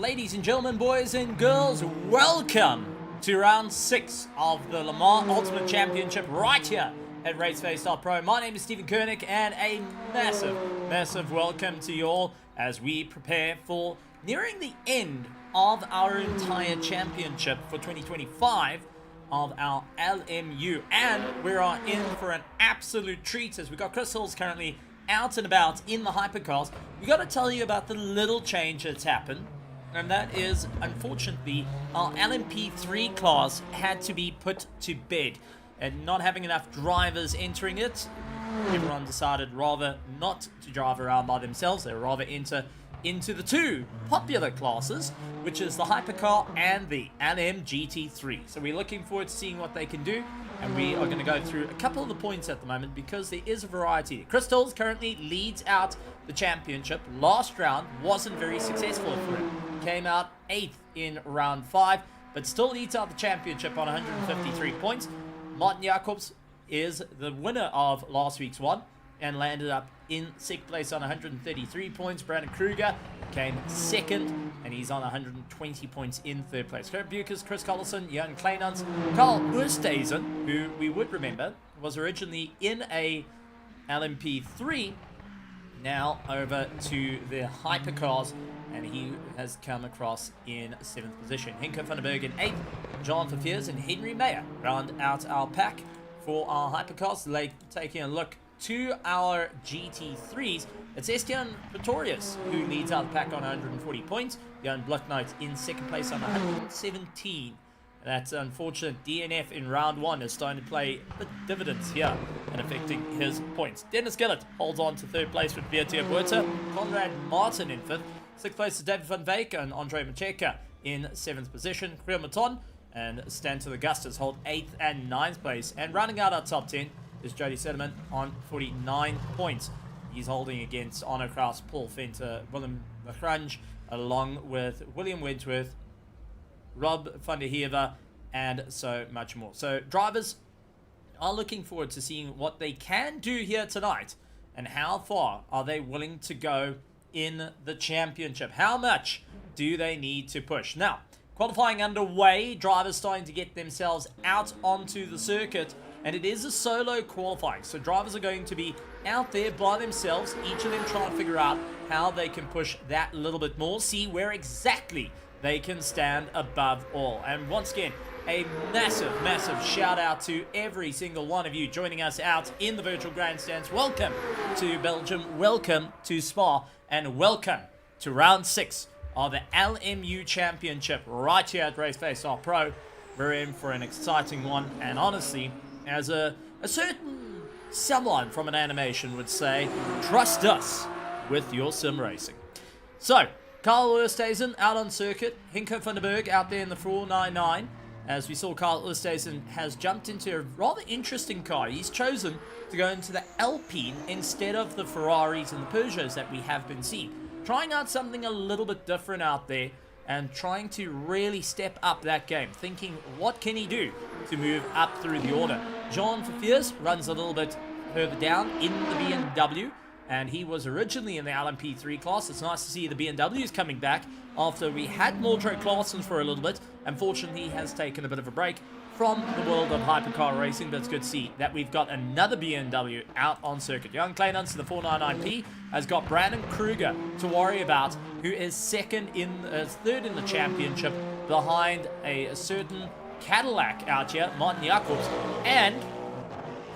Ladies and gentlemen, boys and girls, welcome to round 6 of the Le Mans Ultimate Championship right here at RaceFace.Pro. My name is Stephen Koenig, and a massive welcome to you all as we prepare for nearing the end of our entire championship for 2025 of our LMU. And we are in for an absolute treat as we got Chris Hills currently out and about in the hypercars. We got to tell you about the little change that's happened, and that is, unfortunately, our LMP3 class had to be put to bed, and not having enough drivers entering it, everyone decided rather not to drive around by themselves. They rather enter into the two popular classes, which is the Hypercar and the LM GT3. So we're looking forward to seeing what they can do, and we are going to go through a couple of the points at the moment because there is a variety. Chris Hills currently leads out the championship. Last round wasn't very successful for him. Came out 8th in round 5, but still leads out the championship on 153 points. Martin Jacobs is the winner of last week's one and landed up in 6th place on 133 points. Brandon Kruger came 2nd, and he's on 120 points in 3rd place. Kurt Bucas, Chris Collison, Jan Kleinans, Carl Oosthuizen, who we would remember was originally in a LMP3, now over to the Hypercars, and he has come across in 7th position. Henko van der Berg in 8th, John Verveers and Henry Mayer round out our pack for our Hypercars. Taking a look to our GT3s, it's Estienne Pretorius who leads out the pack on 140 points. Jan Bloknight in 2nd place on 117. That's unfortunate. DNF in round 1 is starting to play the dividends here and affecting his points. Dennis Gillett holds on to 3rd place with Beatia Buerta. Conrad Martin in 5th. 6th place is David van Veek and Andre Macheka in 7th position. Kriel Maton and Stanton Augustus hold 8th and 9th place. And rounding out our top 10 is Jody Sediment on 49 points. He's holding against Arno Kraus, Paul Fenter, Willem Lagrange, along with William Wentworth, Rob van der Heever, and so much more. So drivers are looking forward to seeing what they can do here tonight and how far are they willing to go in the championship. How much do they need to push? Now, qualifying underway, drivers starting to get themselves out onto the circuit, and it is a solo qualifying, so drivers are going to be out there by themselves, each of them trying to figure out how they can push that little bit more, see where exactly they can stand above all. And once again, a massive shout out to every single one of you joining us out in the virtual grandstands. Welcome to Belgium, welcome to Spa, and welcome to round 6 of the LMU Championship right here at RaceFace.Pro. We're in for an exciting one, and honestly, as a certain someone from an animation would say, trust us with your sim racing. So, Carl Oosthuizen out on circuit, Henko van der Berg out there in the 499. As we saw, Carl Oosthuizen has jumped into a rather interesting car. He's chosen to go into the Alpine instead of the Ferraris and the Peugeots that we have been seeing. Trying out something a little bit different out there and trying to really step up that game, thinking what can he do to move up through the order. Jean Verveers runs a little bit further down in the BMW, and he was originally in the LMP3 class. It's nice to see the BMWs coming back after we had Mildred Claessens for a little bit. Unfortunately, he has taken a bit of a break from the world of hypercar racing, but it's good to see that we've got another BMW out on circuit. Jan Kleinans to the 499P has got Brandon Kruger to worry about, who is third in the championship behind a certain Cadillac out here, Martin Jacobs. And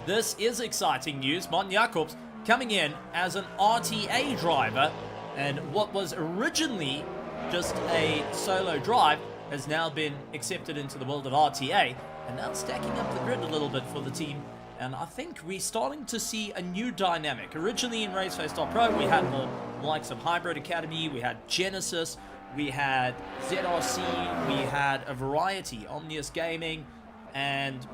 this is exciting news. Martin Jacobs coming in as an RTA driver, and what was originally just a solo drive has now been accepted into the world of RTA, and now stacking up the grid a little bit for the team. And I think we're starting to see a new dynamic. Originally in RaceFace.Pro, we had the likes of Hybrid Academy, we had Genesis, we had ZRC, we had a variety, Omnius Gaming, and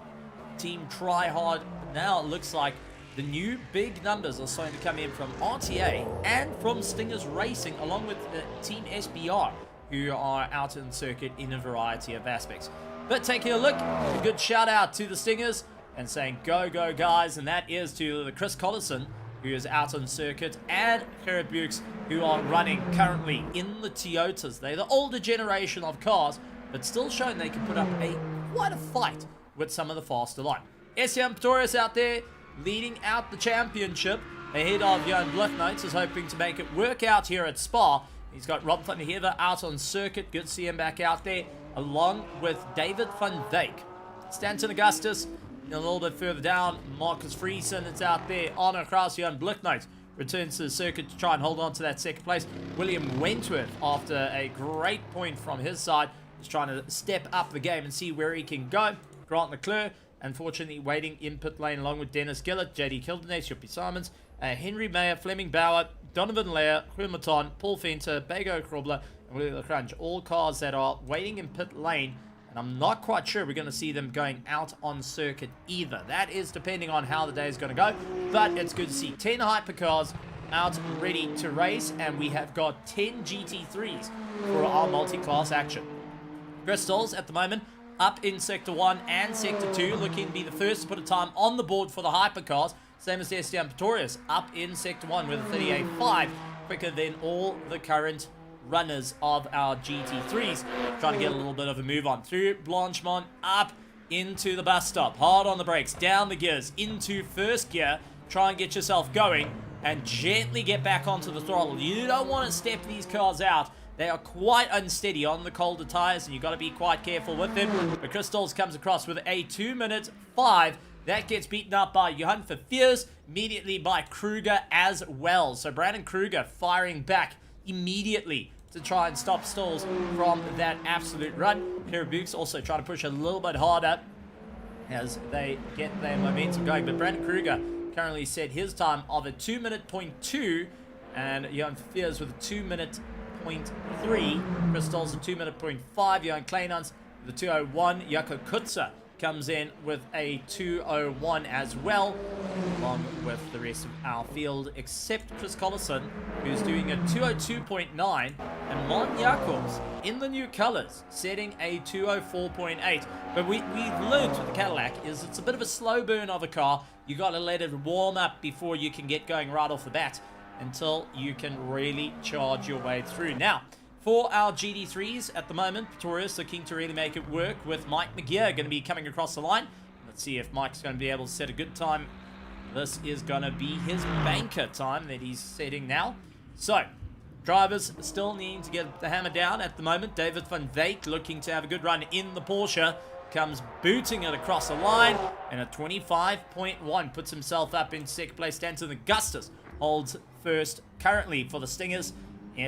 Team Tryhard. Now it looks like the new big numbers are starting to come in from RTA and from Stingers Racing, along with Team SBR, who are out in circuit in a variety of aspects. But taking a look, a good shout out to the Stingers and saying go guys, and that is to the Chris Collison who is out on circuit, and Bukes, who are running currently in the Toyotas. They're the older generation of cars, but still showing they can put up quite a fight with some of the faster line. Esteban Pistorius out there leading out the championship ahead of Jan Blechnots, is hoping to make it work out here at Spa. He's got Rob van der Heever out on circuit. Good to see him back out there, along with David van Dijk. Stanton Augustus a little bit further down. Marcus Friesen is out there. Arno Kraus, Jan Blechnots returns to the circuit to try and hold on to that second place. William Wentworth, after a great point from his side, is trying to step up the game and see where he can go. Grant Leclerc, unfortunately, waiting in pit lane along with Dennis Gillett, JD Kildenate, Shuppy Simons, Henry Mayer, Fleming Bauer, Donovan Leyer, Krumaton, Paul Fenter, Bago Krobler, and Willie Lacrange. All cars that are waiting in pit lane, and I'm not quite sure we're going to see them going out on circuit either. That is depending on how the day is going to go, but it's good to see 10 hypercars out ready to race, and we have got 10 GT3s for our multi-class action. Crystals at the moment up in Sector 1 and Sector 2, looking to be the first to put a time on the board for the hypercars. Same as Esteban Pistorius up in Sector 1 with a 38.5, quicker than all the current runners of our GT3s. Trying to get a little bit of a move on through Blanchemont, up into the bus stop, hard on the brakes, down the gears, into first gear. Try and get yourself going and gently get back onto the throttle. You don't want to step these cars out. They are quite unsteady on the colder tires, and you've got to be quite careful with them. But Crystals comes across with a 2-minute 5. That gets beaten up by Johan Verveers, immediately by Kruger as well. So Brandon Kruger firing back immediately to try and stop Stalls from that absolute run. Bukes also trying to push a little bit harder as they get their momentum going. But Brandon Kruger currently set his time of a 2-minute 0.2, and Johan Verveers with a 2-minute 0.3. Crystals a 2-minute 0.5. Johan Kleinans with a 2:01. Jaco Kutzer comes in with a 2:01 as well, along with the rest of our field, except Chris Collison, who's doing a 2:02.9, and Mon Jacobs in the new colors, setting a 2:04.8. But we've learned with the Cadillac is it's a bit of a slow burn of a car. You got to let it warm up before you can get going right off the bat, until you can really charge your way through. Now, for our GT3s at the moment, Pistorius looking to really make it work with Mike McGear going to be coming across the line. Let's see if Mike's going to be able to set a good time. This is going to be his banker time that he's setting now. So, drivers still needing to get the hammer down at the moment. David van Dijk looking to have a good run in the Porsche. Comes booting it across the line, and a 25.1 puts himself up in second place. Stanton Augustus holds first currently for the Stingers,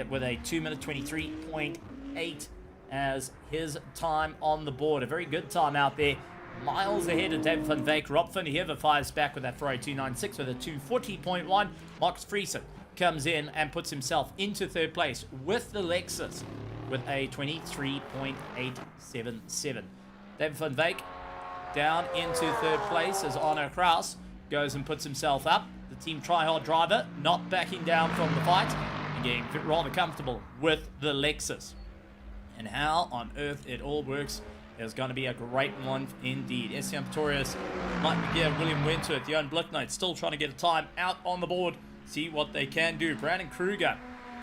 with a 2-minute 23.8 as his time on the board. A very good time out there. Miles ahead of David van Dijk. Rob van der Heever fires back with that Ferrari 296 with a 240.1. Marcus Friesen comes in and puts himself into third place with the Lexus with a 23.877. David van Dijk down into third place as Arno Kraus goes and puts himself up. The Team Tryhard driver not backing down from the fight, getting rather comfortable with the Lexus. And how on earth it all works is going to be a great one indeed. Esteban Pistorius, Mike McGear, William Wentworth, Johan Blechnots still trying to get a time out on the board. See what they can do. Brandon Kruger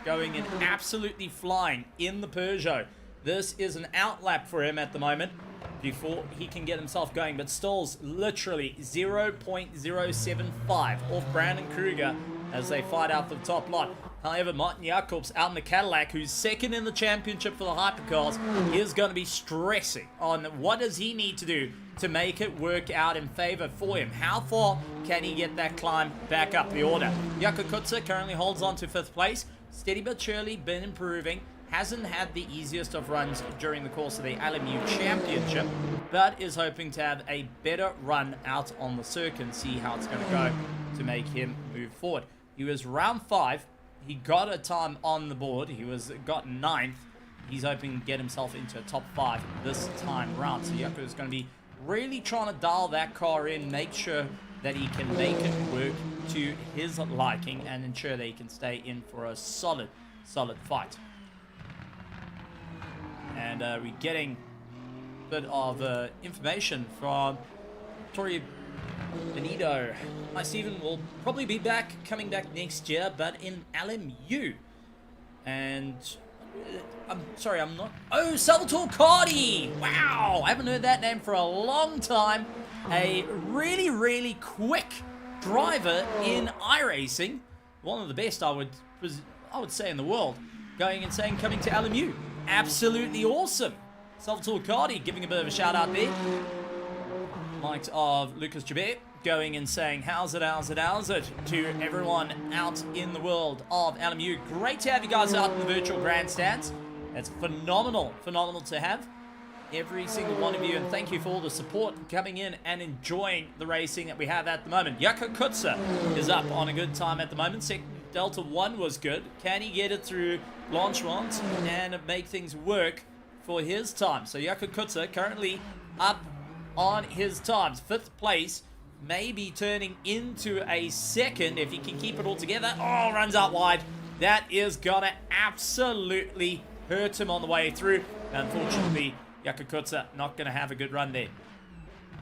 going in absolutely flying in the Peugeot. This is an outlap for him at the moment before he can get himself going. But Stalls literally 0.075 off Brandon Kruger as they fight out the top lot. However, Martin Jacobs out in the Cadillac, who's second in the championship for the hypercars, is going to be stressing on what does he need to do to make it work out in favor for him. How far can he get that climb back up the order? Jaco Kutzer currently holds on to 5th place. Steady but surely been improving. Hasn't had the easiest of runs during the course of the LMU Championship, but is hoping to have a better run out on the circuit and see how it's going to go to make him move forward. He was round 5. He got a time on the board. He got 9th. He's hoping to get himself into a top 5 this time round. So Jaco is going to be really trying to dial that car in, make sure that he can make it work to his liking, and ensure that he can stay in for a solid fight. And we're getting a bit of information from Tori Benito. Hi, Stephen. Will probably be coming back next year, but in LMU. And I'm sorry, I'm not. Oh, Salvatore Cardi! Wow, I haven't heard that name for a long time. A really, really quick driver in iRacing, one of the best I would say in the world. Going and saying coming to LMU, absolutely awesome. Salvatore Cardi giving a bit of a shout out there. Likes of Lucas Joubert going and saying how's it to everyone out in the world of LMU. Great to have you guys out in the virtual grandstands. It's phenomenal to have every single one of you, and thank you for all the support coming in and enjoying the racing that we have at the moment. Jaco Kutzer is up on a good time at the moment. Delta 1 was good. Can he get it through Blanchemont and make things work for his time? So Jaco Kutzer currently up on his times. 5th place, maybe turning into a 2nd if he can keep it all together. Oh, runs out wide. That is gonna absolutely hurt him on the way through. Unfortunately, Jaco Kutzer not gonna have a good run there.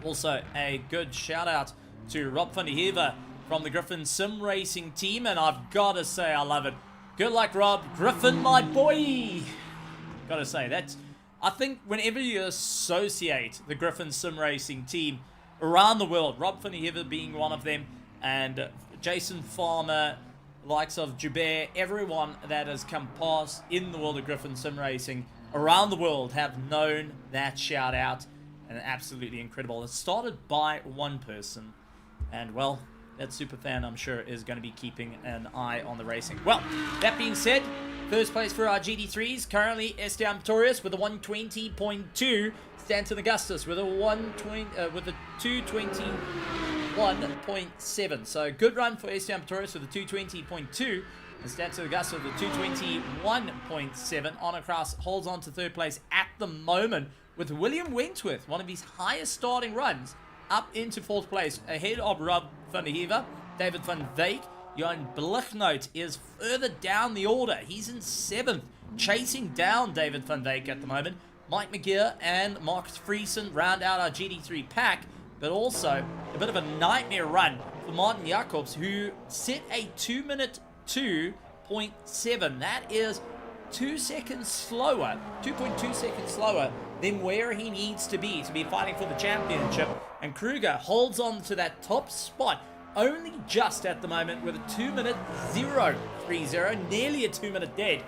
Also, a good shout out to Rob van der Heever from the Griffin Sim Racing team, and I've gotta say I love it. Good luck, Rob. Griffin, my boy. Gotta say, that's, I think whenever you associate the Griffin Sim Racing team around the world, Rob van der Heever being one of them, and Jason Farmer, likes of Joubert, everyone that has come past in the world of Griffin Sim Racing around the world have known that shout out, and absolutely incredible. It started by one person, and well, that super fan I'm sure is going to be keeping an eye on the racing. Well, that being said, first place for our GD3s, currently Esteban Pretorius with a 120.2, Stanton Augustus with a 221.7. So good run for Esteban Pretorius with a 220.2, and Stanton Augustus with a 221.7. Onacross holds on to 3rd place at the moment, with William Wentworth, one of his highest starting runs, up into 4th place, ahead of Rob van der Heever. David van Wyk, Johan Blichnout is further down the order. He's in 7th, chasing down David van Wyk at the moment. Mike McGear and Marcus Friesen round out our GD3 pack, but also a bit of a nightmare run for Martin Jacobs, who set a 2-minute 2.7. That is 2 seconds slower, 2.2 seconds slower than where he needs to be fighting for the championship. And Kruger holds on to that top spot only just at the moment with a 2-minute 0.30, nearly a 2-minute dead.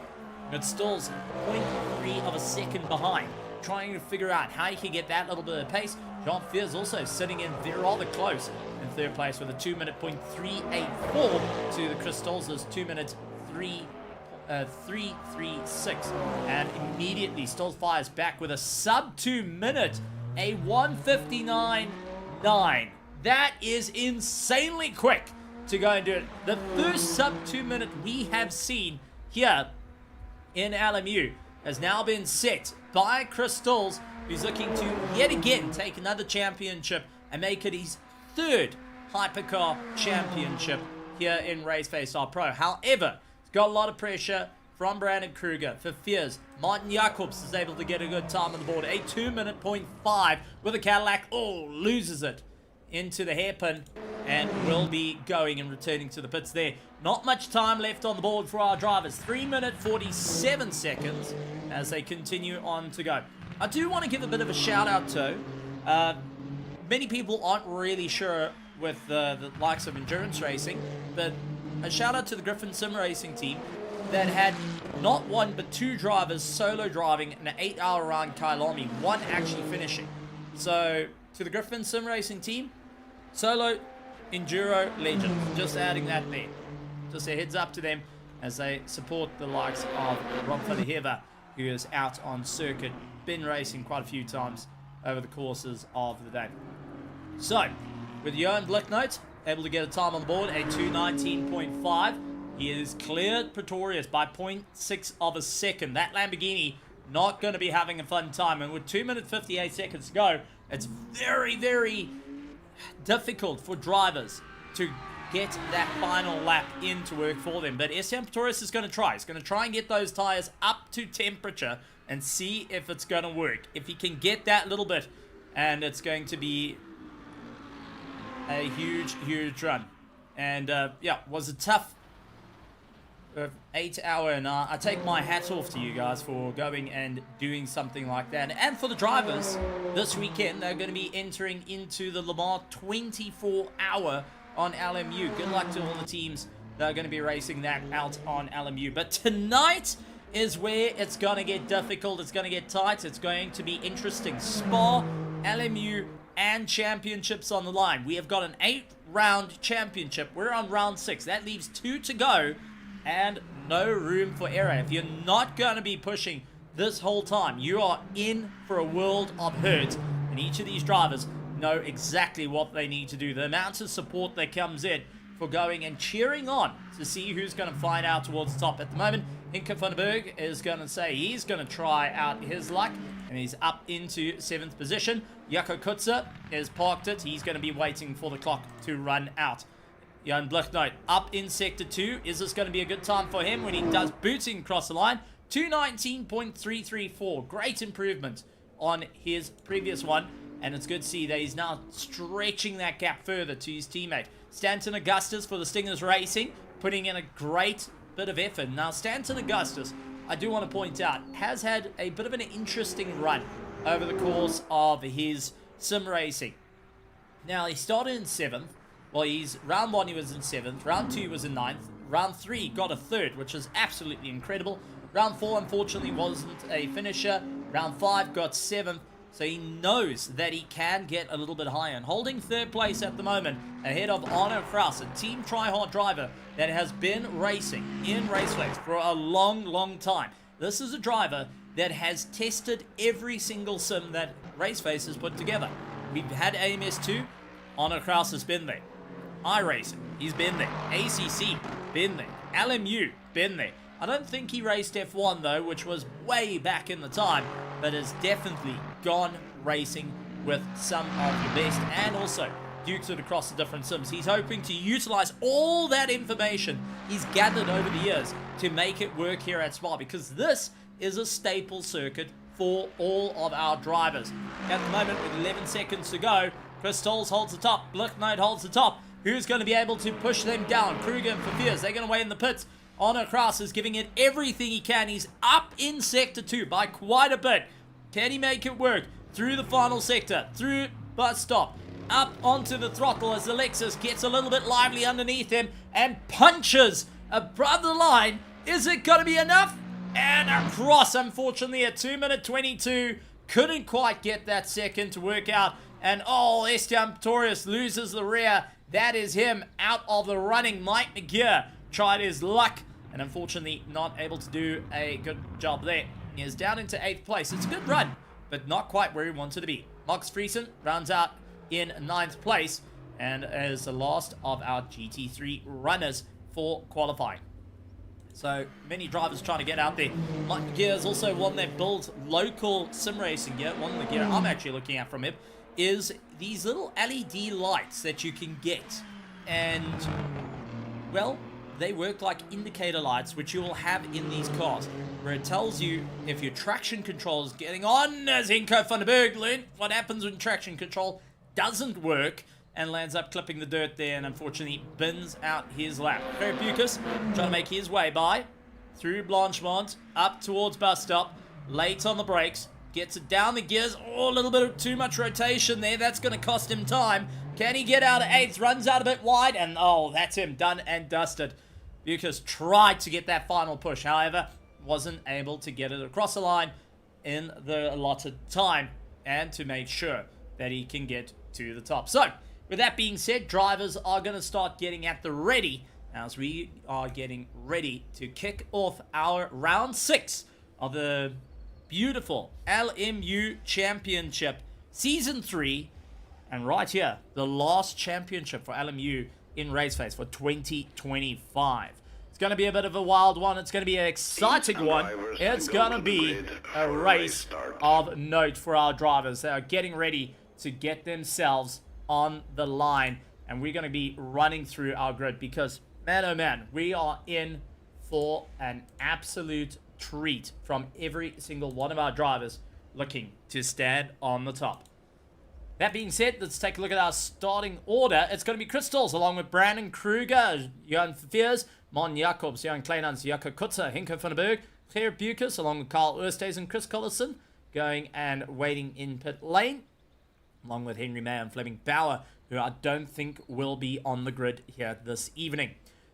And it stalls 0.3 of a second behind, trying to figure out how he can get that little bit of pace. Jean Fears also sitting in rather close in 3rd place with a 2-minute 0.384 to the Crystals' 2-minute 336, and immediately Stolz fires back with a sub 2 minute, a 1:59.9. That is insanely quick to go and do it. The first sub 2 minute we have seen here in LMU has now been set by Chris Stolz, who's looking to yet again take another championship and make it his 3rd Hypercar championship here in RaceFace.Pro. However, got a lot of pressure from Brandon Kruger for Fears. Martin Jacobs is able to get a good time on the board. A 2-minute 0.5 with a Cadillac. Oh, loses it into the hairpin and will be going and returning to the pits there. Not much time left on the board for our drivers. 3-minute 47 seconds as they continue on to go. I do want to give a bit of a shout out to, many people aren't really sure with the likes of endurance racing, but a shout out to the Griffin Sim Racing team that had not one but 2 drivers solo driving an 8-hour round Kyalami, one actually finishing. So to the Griffin Sim Racing team, solo enduro legend, just adding that there. Just a heads up to them as they support the likes of Rob van der Heever, who is out on circuit, been racing quite a few times over the courses of the day. So with Johan Blichnout able to get a time on the board, a 2:19.5. He is cleared Pretorius by 0.6 of a second. That Lamborghini not going to be having a fun time. And with 2-minute 58 seconds to go, it's very, very difficult for drivers to get that final lap in to work for them. But Esteban Pretorius is going to try. He's going to try and get those tires up to temperature and see if it's going to work. If he can get that little bit, and it's going to be a huge, huge run. And, yeah, was a tough 8-hour, and I take my hat off to you guys for going and doing something like that. And for the drivers, this weekend, they're going to be entering into the Le Mans 24-hour on LMU. Good luck to all the teams that are going to be racing that out on LMU. But tonight is where it's going to get difficult. It's going to get tight. It's going to be interesting. Spa, LMU, and championships on the line. We have got an 8-round championship. We're on round 6. That leaves 2 to go and no room for error. If you're not going to be pushing this whole time, you are in for a world of hurt. And each of these drivers know exactly what they need to do. The amount of support that comes in for going and cheering on to see who's going to find out towards the top. At the moment, Inke van den Berg is going to say he's going to try out his luck, and he's up into 7th position. Jaco Kutzer is parked it. He's going to be waiting for the clock to run out. Jan Blichnoot up in Sector 2. Is this going to be a good time for him when he does booting across the line? 2:19.334. Great improvement on his previous one. And it's good to see that he's now stretching that gap further to his teammate. Stanton Augustus for the Stingers Racing, putting in a great bit of effort. Now, Stanton Augustus, I do want to point out, has had a bit of an interesting run over the course of his sim racing. Now, he started in 7th. Well, round 1 he was in 7th, round 2 he was in 9th, round 3 got a 3rd, which is absolutely incredible. Round 4 unfortunately wasn't a finisher, round 5 got 7th, so he knows that he can get a little bit higher. And holding 3rd place at the moment, ahead of Arno Kraus, a Team Tryhard driver that has been racing in RaceFace for a long, long time. This is a driver that has tested every single sim that RaceFace has put together. We've had AMS2, Arno Kraus has been there. iRacing, he's been there. ACC, been there. LMU, been there. I don't think he raced F1 though, which was way back in the time, but has definitely gone racing with some of the best, and also dukes it across the different sims. He's hoping to utilize all that information he's gathered over the years to make it work here at Spa, because this is a staple circuit for all of our drivers. At the moment, with 11 seconds to go, Chris Tolles holds the top, Blichnoot holds the top. Who's going to be able to push them down? Kruger and Fafiers, they're going to wait in the pits. Arno Kraus is giving it everything he can. He's up in Sector 2 by quite a bit. Can he make it work? Through the final sector, through bus stop, up onto the throttle as Alexis gets a little bit lively underneath him and punches above the line. Is it going to be enough? And across, unfortunately, at 2:22. Couldn't quite get that second to work out. And oh, Esteban Pistorius loses the rear. That is him out of the running. Mike McGear tried his luck and unfortunately not able to do a good job there. He is down into 8th place. It's a good run, but not quite where he wanted to be. Max Friesen rounds out in 9th place and is the last of our GT3 runners for qualifying. So many drivers trying to get out there. Mike McGear is also one that builds local sim racing gear. One of the gear I'm actually looking at from him is these little LED lights that you can get, and well, they work like indicator lights which you will have in these cars, where it tells you if your traction control is getting on, as Inke van den Berg learned what happens when traction control doesn't work, and lands up clipping the dirt there and unfortunately bins out his lap. Gerrit Bucas trying to make his way by through Blanchemont up towards bus stop, late on the brakes. Gets it down the gears. Oh, a little bit of too much rotation there. That's going to cost him time. Can he get out of 8th? Runs out a bit wide. And oh, that's him. Done and dusted. Bucas tried to get that final push. However, wasn't able to get it across the line in the allotted time. And to make sure that he can get to the top. So, with that being said, drivers are going to start getting at the ready as we are getting ready to kick off our round 6 of the beautiful LMU Championship Season 3, and right here, the last championship for LMU in RaceFace for 2025. It's going to be a bit of a wild one. It's going to be an exciting one. It's going to be a race of note for our drivers. They are getting ready to get themselves on the line, and we're going to be running through our grid because, man, oh man, we are in for an absolute treat from every single one of our drivers looking to stand on the top. That being said, let's take a look at our starting order. It's going to be Crystals along with Brandon Kruger, Johan Verveers, Mon Jacobs, Johan Kleinans, Jaco Kutzer, Henko van der Berg, Claire Bucas along with Carl Oosthuizen and Chris Collison going and waiting in pit lane, along with Henry Mayer and Fleming Bauer, who I don't think will be on the grid here this evening.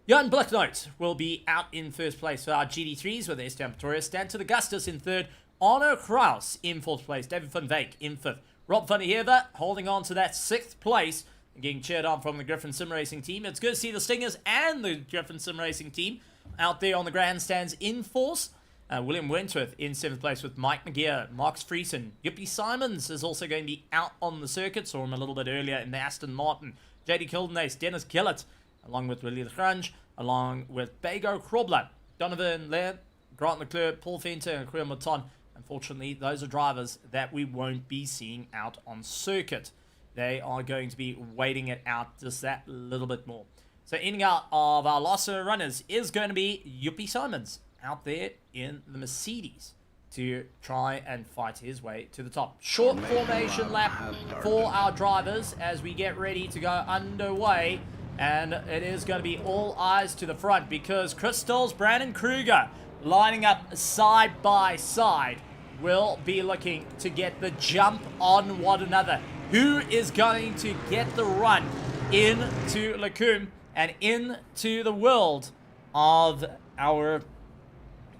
Jan Blicknote will be out in first place for our GD3s with Esteban Pretorius, Stan to the Augustus in third, Arno Kraus in fourth place, David van Veek in fifth, Rob van der Heever holding on to that sixth place and getting cheered on from the Griffin Sim Racing team. It's good to see the Stingers and the Griffin Sim Racing team out there on the grandstands in force. William Wentworth in seventh place with Mike McGeer, Marcus Friesen. Yuppie Simons is also going to be out on the circuit. Saw him a little bit earlier in the Aston Martin. JD Kildenace, Dennis Gillett, along with Willie Lagrange, along with Bego Krobler, Donovan Laird, Grant Leclerc, Paul Fenter, and Kriya Mouton. Unfortunately, those are drivers that we won't be seeing out on circuit. They are going to be waiting it out just that little bit more. So ending out of our last runners is going to be Yuppie Simons out there in the Mercedes to try and fight his way to the top. Short formation lap for our drivers as we get ready to go underway. And it is going to be all eyes to the front because Crystals, Brandon Kruger lining up side by side will be looking to get the jump on one another. Who is going to get the run into Lecum and into the world of our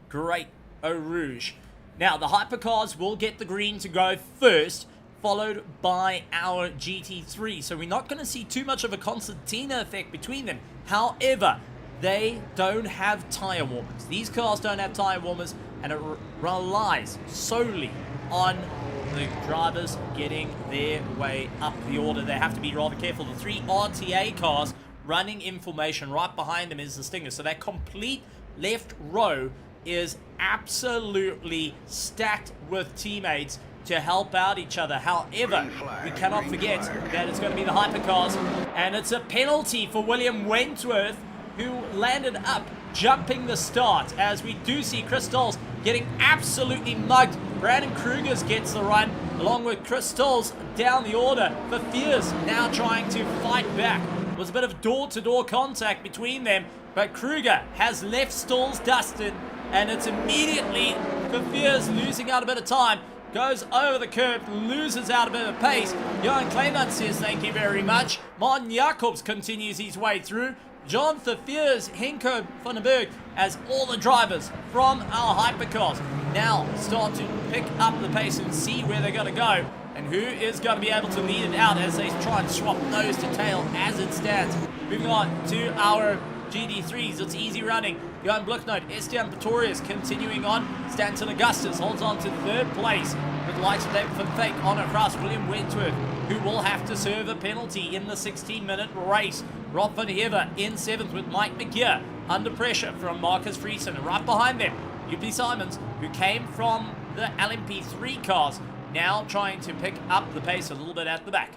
great Eau Rouge? Now, the Hypercars will get the green to go first, followed by our GT3. So we're not going to see too much of a concertina effect between them. However, they don't have tire warmers. These cars don't have tire warmers, and it relies solely on the drivers getting their way up the order. They have to be rather careful. The three RTA cars running in formation right behind them is the Stinger. So that complete left row is absolutely stacked with teammates to help out each other. However, we cannot forget that it's going to be the Hypercars, and it's a penalty for William Wentworth, who landed up jumping the start, as we do see Crystals getting absolutely mugged. Brandon Krugers gets the run along with Crystals down the order. Verveers now trying to fight back. It was a bit of door-to-door contact between them, but Kruger has left stalls dusted, and it's immediately Verveers losing out a bit of time. Goes over the curb, loses out a bit of pace. Johan Kleinman says thank you very much. Martin Jacobs continues his way through. John Verveers, Henko van der Berg, as all the drivers from our Hypercars now start to pick up the pace and see where they're going to go. And who is going to be able to lead it out as they try and swap nose to tail as it stands. Moving on to our GD3s, it's easy running. Johan Blicknote, Esteban Pretorius continuing on. Stanton Augustus holds on to third place with the likes of David van Veek, Arno Kraus, William Wentworth, who will have to serve a penalty in the 16-minute race. Rob van der Heever in 7th with Mike McGeer under pressure from Marcus Friesen. Right behind them, Yuppie Simons, who came from the LMP3 cars, now trying to pick up the pace a little bit at the back.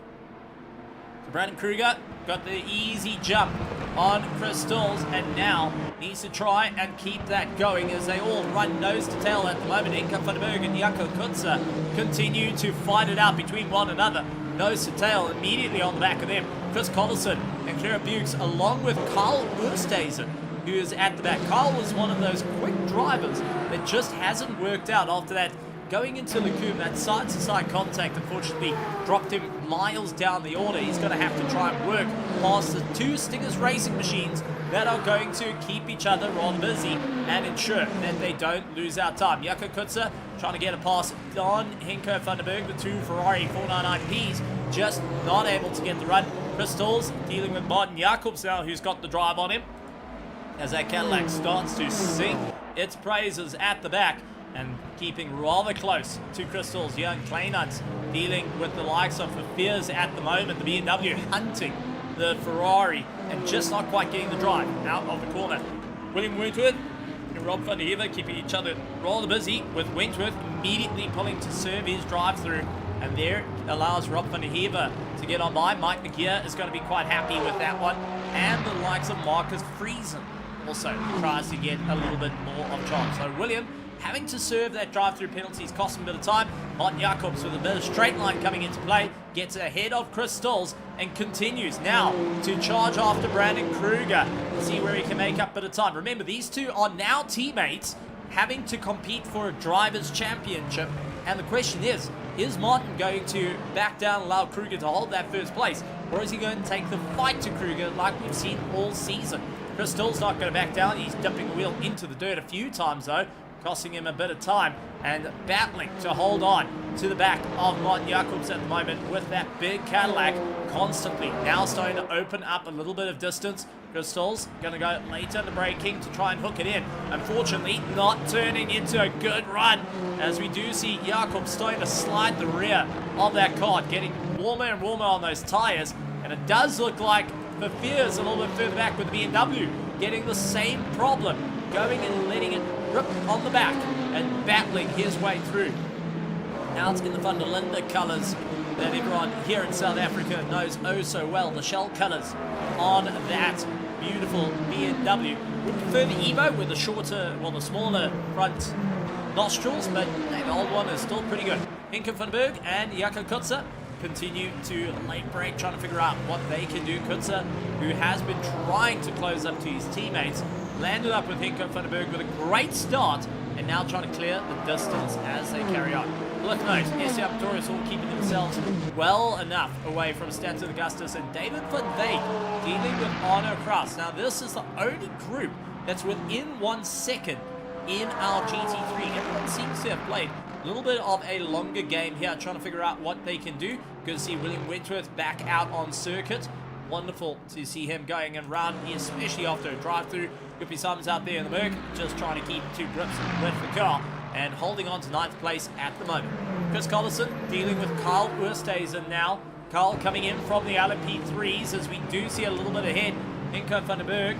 So Brandon Kruger got the easy jump on Crystals and now needs to try and keep that going as they all run nose to tail at the moment. Henko van der Berg and Jaco Kutzer continue to fight it out between one another. Nose to tail immediately on the back of them. Chris Collison and Claire Bukes along with Carl Oosthuizen, who is at the back. Carl was one of those quick drivers that just hasn't worked out after that. Going into Lecum, that side-to-side contact unfortunately dropped him miles down the order. He's going to have to try and work past the two Stingers racing machines that are going to keep each other rather busy and ensure that they don't lose out time. Jaco Kutzer trying to get a pass on Henko van der Berg, the two Ferrari 499Ps, just not able to get the run. Crystals dealing with Martin Jacobs now, who's got the drive on him, as that Cadillac starts to sing its praises at the back. And keeping rather close to Crystals, Johan Kleinans dealing with the likes of Verveers at the moment. The BMW hunting the Ferrari and just not quite getting the drive out of the corner. William Wentworth and Rob van der Heever keeping each other rather busy, with Wentworth immediately pulling to serve his drive through. And there allows Rob van der Heever to get on by. Mike McGeer is going to be quite happy with that one. And the likes of Marcus Friesen also tries to get a little bit more of chance. So William having to serve that drive-through penalties, cost him a bit of time. Martin Jacobs with a bit of straight line coming into play, gets ahead of Chris Stolz and continues now to charge after Brandon Kruger. See where he can make up a bit of time. Remember, these two are now teammates having to compete for a Drivers' Championship. And the question is Martin going to back down and allow Kruger to hold that first place? Or is he going to take the fight to Kruger like we've seen all season? Chris Stolz not going to back down. He's dipping the wheel into the dirt a few times though, costing him a bit of time and battling to hold on to the back of Martin Jacobs at the moment with that big Cadillac constantly. Now starting to open up a little bit of distance. Chris Stolz going to go later in the braking to try and hook it in. Unfortunately, not turning into a good run as we do see Jacobs starting to slide the rear of that car, getting warmer and warmer on those tires. And it does look like Fears a little bit further back with the BMW getting the same problem, going and letting it rip on the back and battling his way through. Now it's in the Van der Linde colours that everyone here in South Africa knows oh so well, the shell colours on that beautiful BMW. Would prefer the Evo with the shorter, well, the smaller front nostrils, but the old one is still pretty good. Hinken van den Berg and Jaco Kutzer continue to late break, trying to figure out what they can do. Kutzer, who has been trying to close up to his teammates, landed up with Hinken van den Berg with a great start, and now trying to clear the distance as they carry on. Look, note, SCR Pretorius all keeping themselves well enough away from Stanton Augustus and David Van Veek dealing with Arno Kraus. Now, this is the only group that's within 1 second in our GT3. Everyone seems to have played a little bit of a longer game here, trying to figure out what they can do. Good to see William Wentworth back out on circuit. Wonderful to see him going around, especially after a drive-through. Guppy Simons out there in the Merc, just trying to keep two grips with the car and holding on to 9th place at the moment. Chris Collison dealing with Kyle Oosthuizen now. Kyle coming in from the LMP3s as we do see a little bit ahead. Hinken van den Berg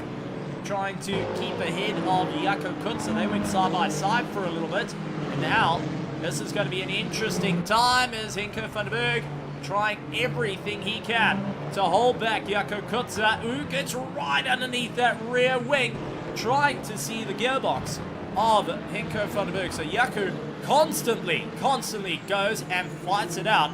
trying to keep ahead of Jaco Kutzer. They went side by side for a little bit. And now this is going to be an interesting time as Hinken van den Berg trying everything he can to hold back Jaco Kutzer, who gets right underneath that rear wing, trying to see the gearbox of Hinken van den Berg. So Jaco constantly goes and fights it out.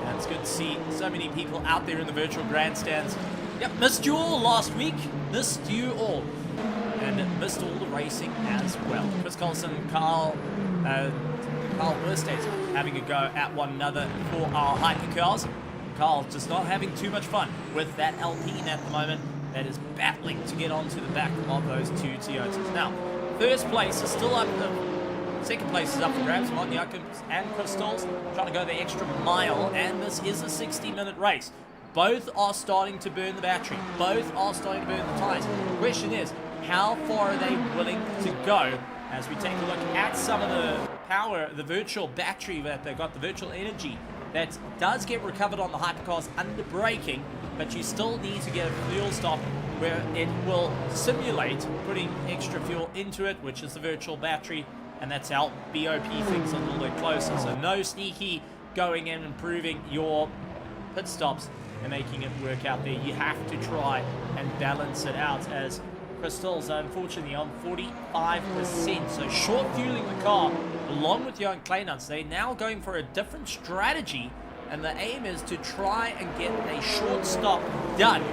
And it's good to see so many people out there in the virtual grandstands. Yep, missed you all last week. Missed you all. And missed all the racing as well. Chris Colson and Carl Oosthuizen having a go at one another for our hypercars. Carl just not having too much fun with that Alpine at the moment. That is battling to get onto the back of those two Toyotas. Now, first place is still up. Second place is up for grabs. Martin Jacobs and Chris Stolz trying to go the extra mile, and this is a 60-minute race. Both are starting to burn the battery. Both are starting to burn the tires. The question is, how far are they willing to go? As we take a look at some of the power, the virtual battery that they've got, the virtual energy that does get recovered on the hypercars under braking, but you still need to get a fuel stop where it will simulate putting extra fuel into it, which is the virtual battery, and that's how BOP things a little bit closer. So no sneaky going in and improving your pit stops and making it work out there. You have to try and balance it out, as Crystal's unfortunately on 45%. So short fueling the car along with Johan Kleinans. They're now going for a different strategy, and the aim is to try and get a short stop done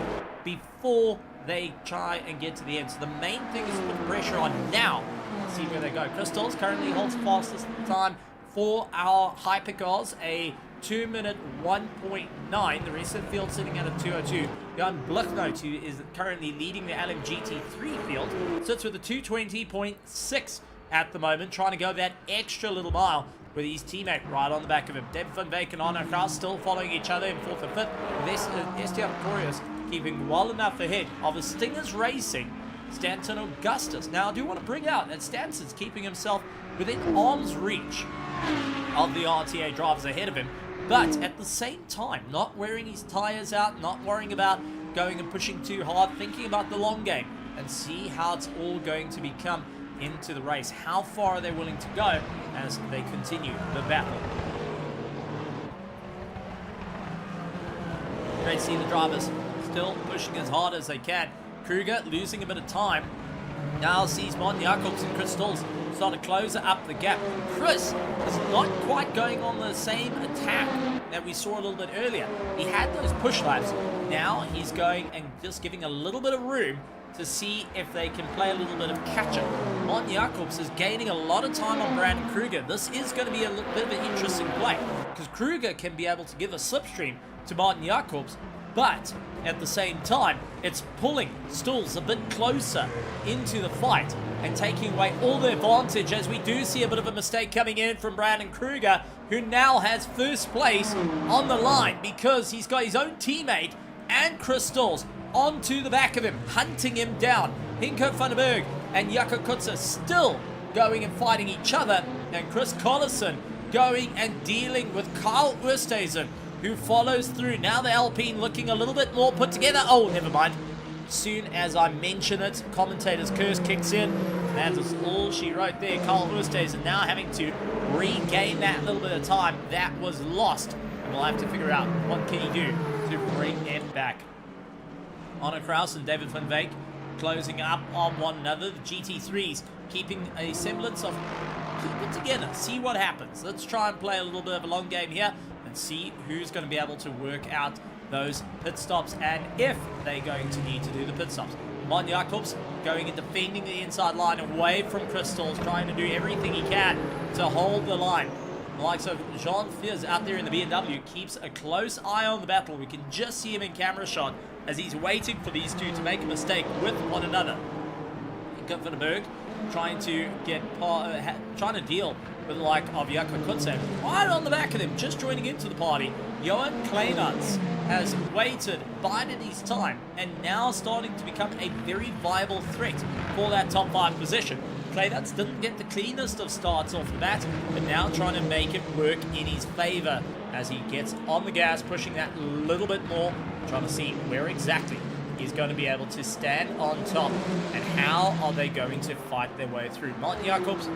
before they try and get to the end. So the main thing is to put pressure on now. Let's see where they go. Crystals currently holds fastest time for our hypercars, a 2-minute 1.9. The rest of the field sitting at a 2:02. Jan Bluchnoot, who is currently leading the LMGT3 field, sits with a 2:20.6 at the moment, trying to go that extra little mile with his teammate right on the back of him. David Van Veek and Arno Kraus still following each other in 4th and 5th. With STR Pretorius keeping well enough ahead of the Stingers Racing, Stanton Augustus. Now I do want to bring out that Stanton's keeping himself within arm's reach of the RTA drivers ahead of him, but at the same time not wearing his tires out, not worrying about going and pushing too hard, thinking about the long game and see how it's all going to become into the race. How far are they willing to go as they continue the battle? Great to see the drivers still pushing as hard as they can. Kruger losing a bit of time now sees Mon Jacobs and Chris Stolz start to close up the gap. Chris is not quite going on the same attack that we saw a little bit earlier. He had those push laps. Now he's going and just giving a little bit of room to see if they can play a little bit of catch-up. Mon Jacobs is gaining a lot of time on Brandon Kruger. This is going to be a little bit of an interesting play, because Kruger can be able to give a slipstream to Martin Jacobs, but at the same time, it's pulling Stolz a bit closer into the fight and taking away all the advantage, as we do see a bit of a mistake coming in from Brandon Kruger, who now has first place on the line because he's got his own teammate and Chris Stolz onto the back of him, hunting him down. Hinko van der Berg and Jaco Kutzer still going and fighting each other, and Chris Collison going and dealing with Kyle Oosthuizen, who follows through. Now the Alpine looking a little bit more put together. Oh, never mind. Soon as I mention it, commentator's curse kicks in. That is all she wrote there. Kyle Oosthuizen now having to regain that little bit of time that was lost, and we'll have to figure out what can he do to bring it back. Anna Kraus and David van Veek closing up on one another. The GT3s keeping a semblance of keep it together. See what happens. Let's try and play a little bit of a long game here and see who's going to be able to work out those pit stops and if they're going to need to do the pit stops. Mon Jacobs going and defending the inside line away from Chris Stolz, trying to do everything he can to hold the line. The likes of Jean Fiers out there in the BMW keeps a close eye on the battle. We can just see him in camera shot as he's waiting for these two to make a mistake with one another. Van der Berg trying to deal with the like of Jaco Kutzer. Right on the back of him, just joining into the party. Johan Kleinarts has waited, bided his time, and now starting to become a very viable threat for that top 5 position. Kleinarts didn't get the cleanest of starts off the bat, but now trying to make it work in his favor as he gets on the gas, pushing that little bit more, trying to see where exactly he's going to be able to stand on top and how are they going to fight their way through. Martin Jacobs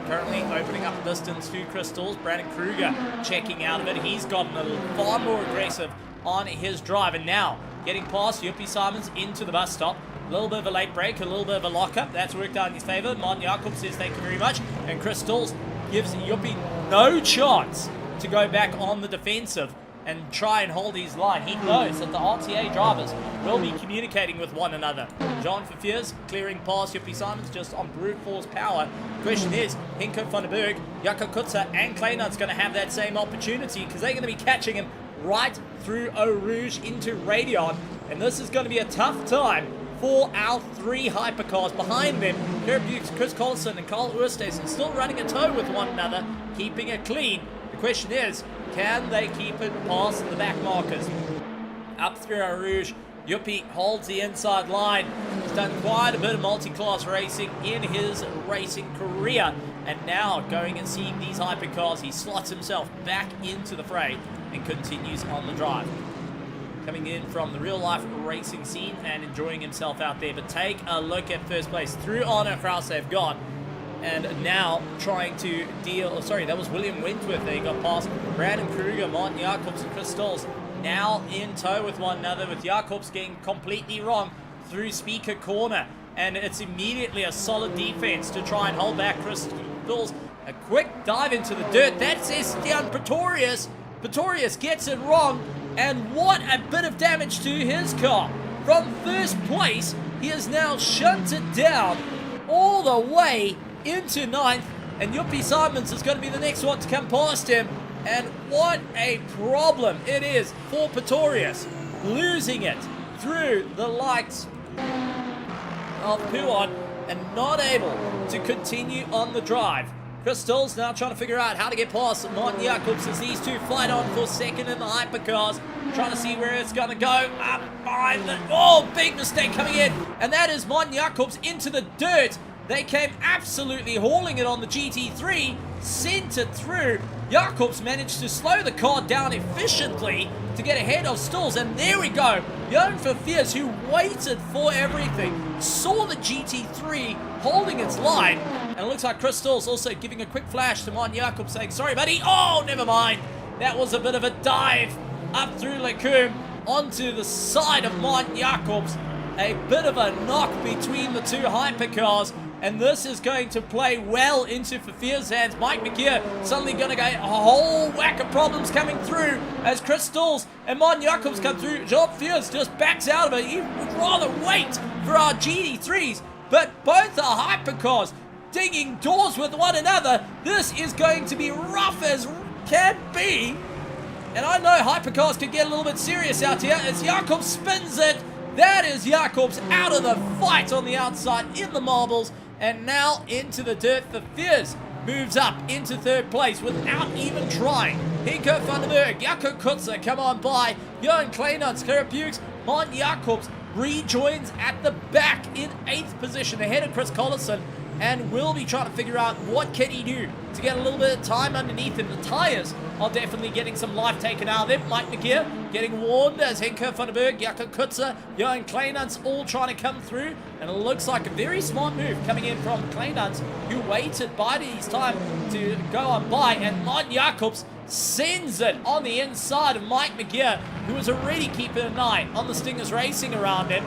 currently opening up distance to Chris Stolz. Brandon Kruger checking out of it. He's gotten a little far more aggressive on his drive, and now getting past Yuppie Simons into the bus stop. A little bit of a late break, a little bit of a lockup. That's worked out in his favor. Martin Jacobs says thank you very much, and Chris Stolz gives Yuppie no chance to go back on the defensive and try and hold his line. He knows that the RTA drivers will be communicating with one another. Jean Fiers clearing past Yuppie Simons just on brute force power. The question is, Hinko van der Berg, Jaco Kutzer and Kleinart's going to have that same opportunity because they're going to be catching him right through Eau Rouge into Radion, and this is going to be a tough time for our 3 hypercars behind them. Herb Dukes, Chris Collison and Carl Oosthuizen still running a tow with one another, keeping it clean. The question is, can they keep it past the back markers? Up through Eau Rouge, Yuppie holds the inside line. He's done quite a bit of multi-class racing in his racing career, and now going and seeing these hypercars, he slots himself back into the fray and continues on the drive. Coming in from the real-life racing scene and enjoying himself out there, but take a look at first place through Arno Kraus they've gone. And now trying to deal, that was William Wentworth. They got past Brandon Kruger, Martin Jacobs and Chris Stolz. Now in tow with one another, with Jacobs getting completely wrong through Speaker Corner. And it's immediately a solid defense to try and hold back Chris Stolz. A quick dive into the dirt. That's Esteban Pretorius. Pretorius gets it wrong. And what a bit of damage to his car. From first place, he is now shunted down all the way into 9th, and Yuppie Simons is going to be the next one to come past him. And what a problem it is for Pretorius, losing it through the likes of Puon and not able to continue on the drive. Chris Stolz now trying to figure out how to get past Martin Jacobs as these two fight on for second in the hypercars, trying to see where it's going to go. Up behind the... Oh, big mistake coming in, and that is Martin Jacobs into the dirt. They came absolutely hauling it on the GT3, sent it through. Jacobs managed to slow the car down efficiently to get ahead of Stolz, and there we go. Johan Fiers, who waited for everything, saw the GT3 holding its line, and it looks like Chris Stolz also giving a quick flash to Martin Jacobs saying, sorry buddy, oh never mind. That was a bit of a dive up through Lecumbe onto the side of Martin Jacobs. a bit of a knock between the two hypercars, and this is going to play well into Fafir's hands. Mike McGeer suddenly going to get a whole whack of problems coming through as Chris Stalls and Martin Jacobs come through. Jean Fiers just backs out of it. He would rather wait for our GD3s, but both are hypercars digging doors with one another. This is going to be rough as can be. And I know hypercars can get a little bit serious out here as Jacobs spins it. That is Jacobs out of the fight on the outside in the marbles. And now into the dirt for Fierce. Moves up into third place without even trying. Hinko van der Berg, Jaco Kutzer come on by. Johan Kleinans, Gerrit Bukes, Martin Jacobs rejoins at the back in 8th position ahead of Chris Collison, and will be trying to figure out what can he do to get a little bit of time underneath him. The tires are definitely getting some life taken out of them. Mike McGeer getting warned as Henko van der Berg, Jaco Kutzer, Johan Kleinans all trying to come through, and it looks like a very smart move coming in from Kleinans, who waited by his time to go on by, and Martin Jacobs sends it on the inside of Mike McGeer, who was already keeping an eye on the Stingers racing around him.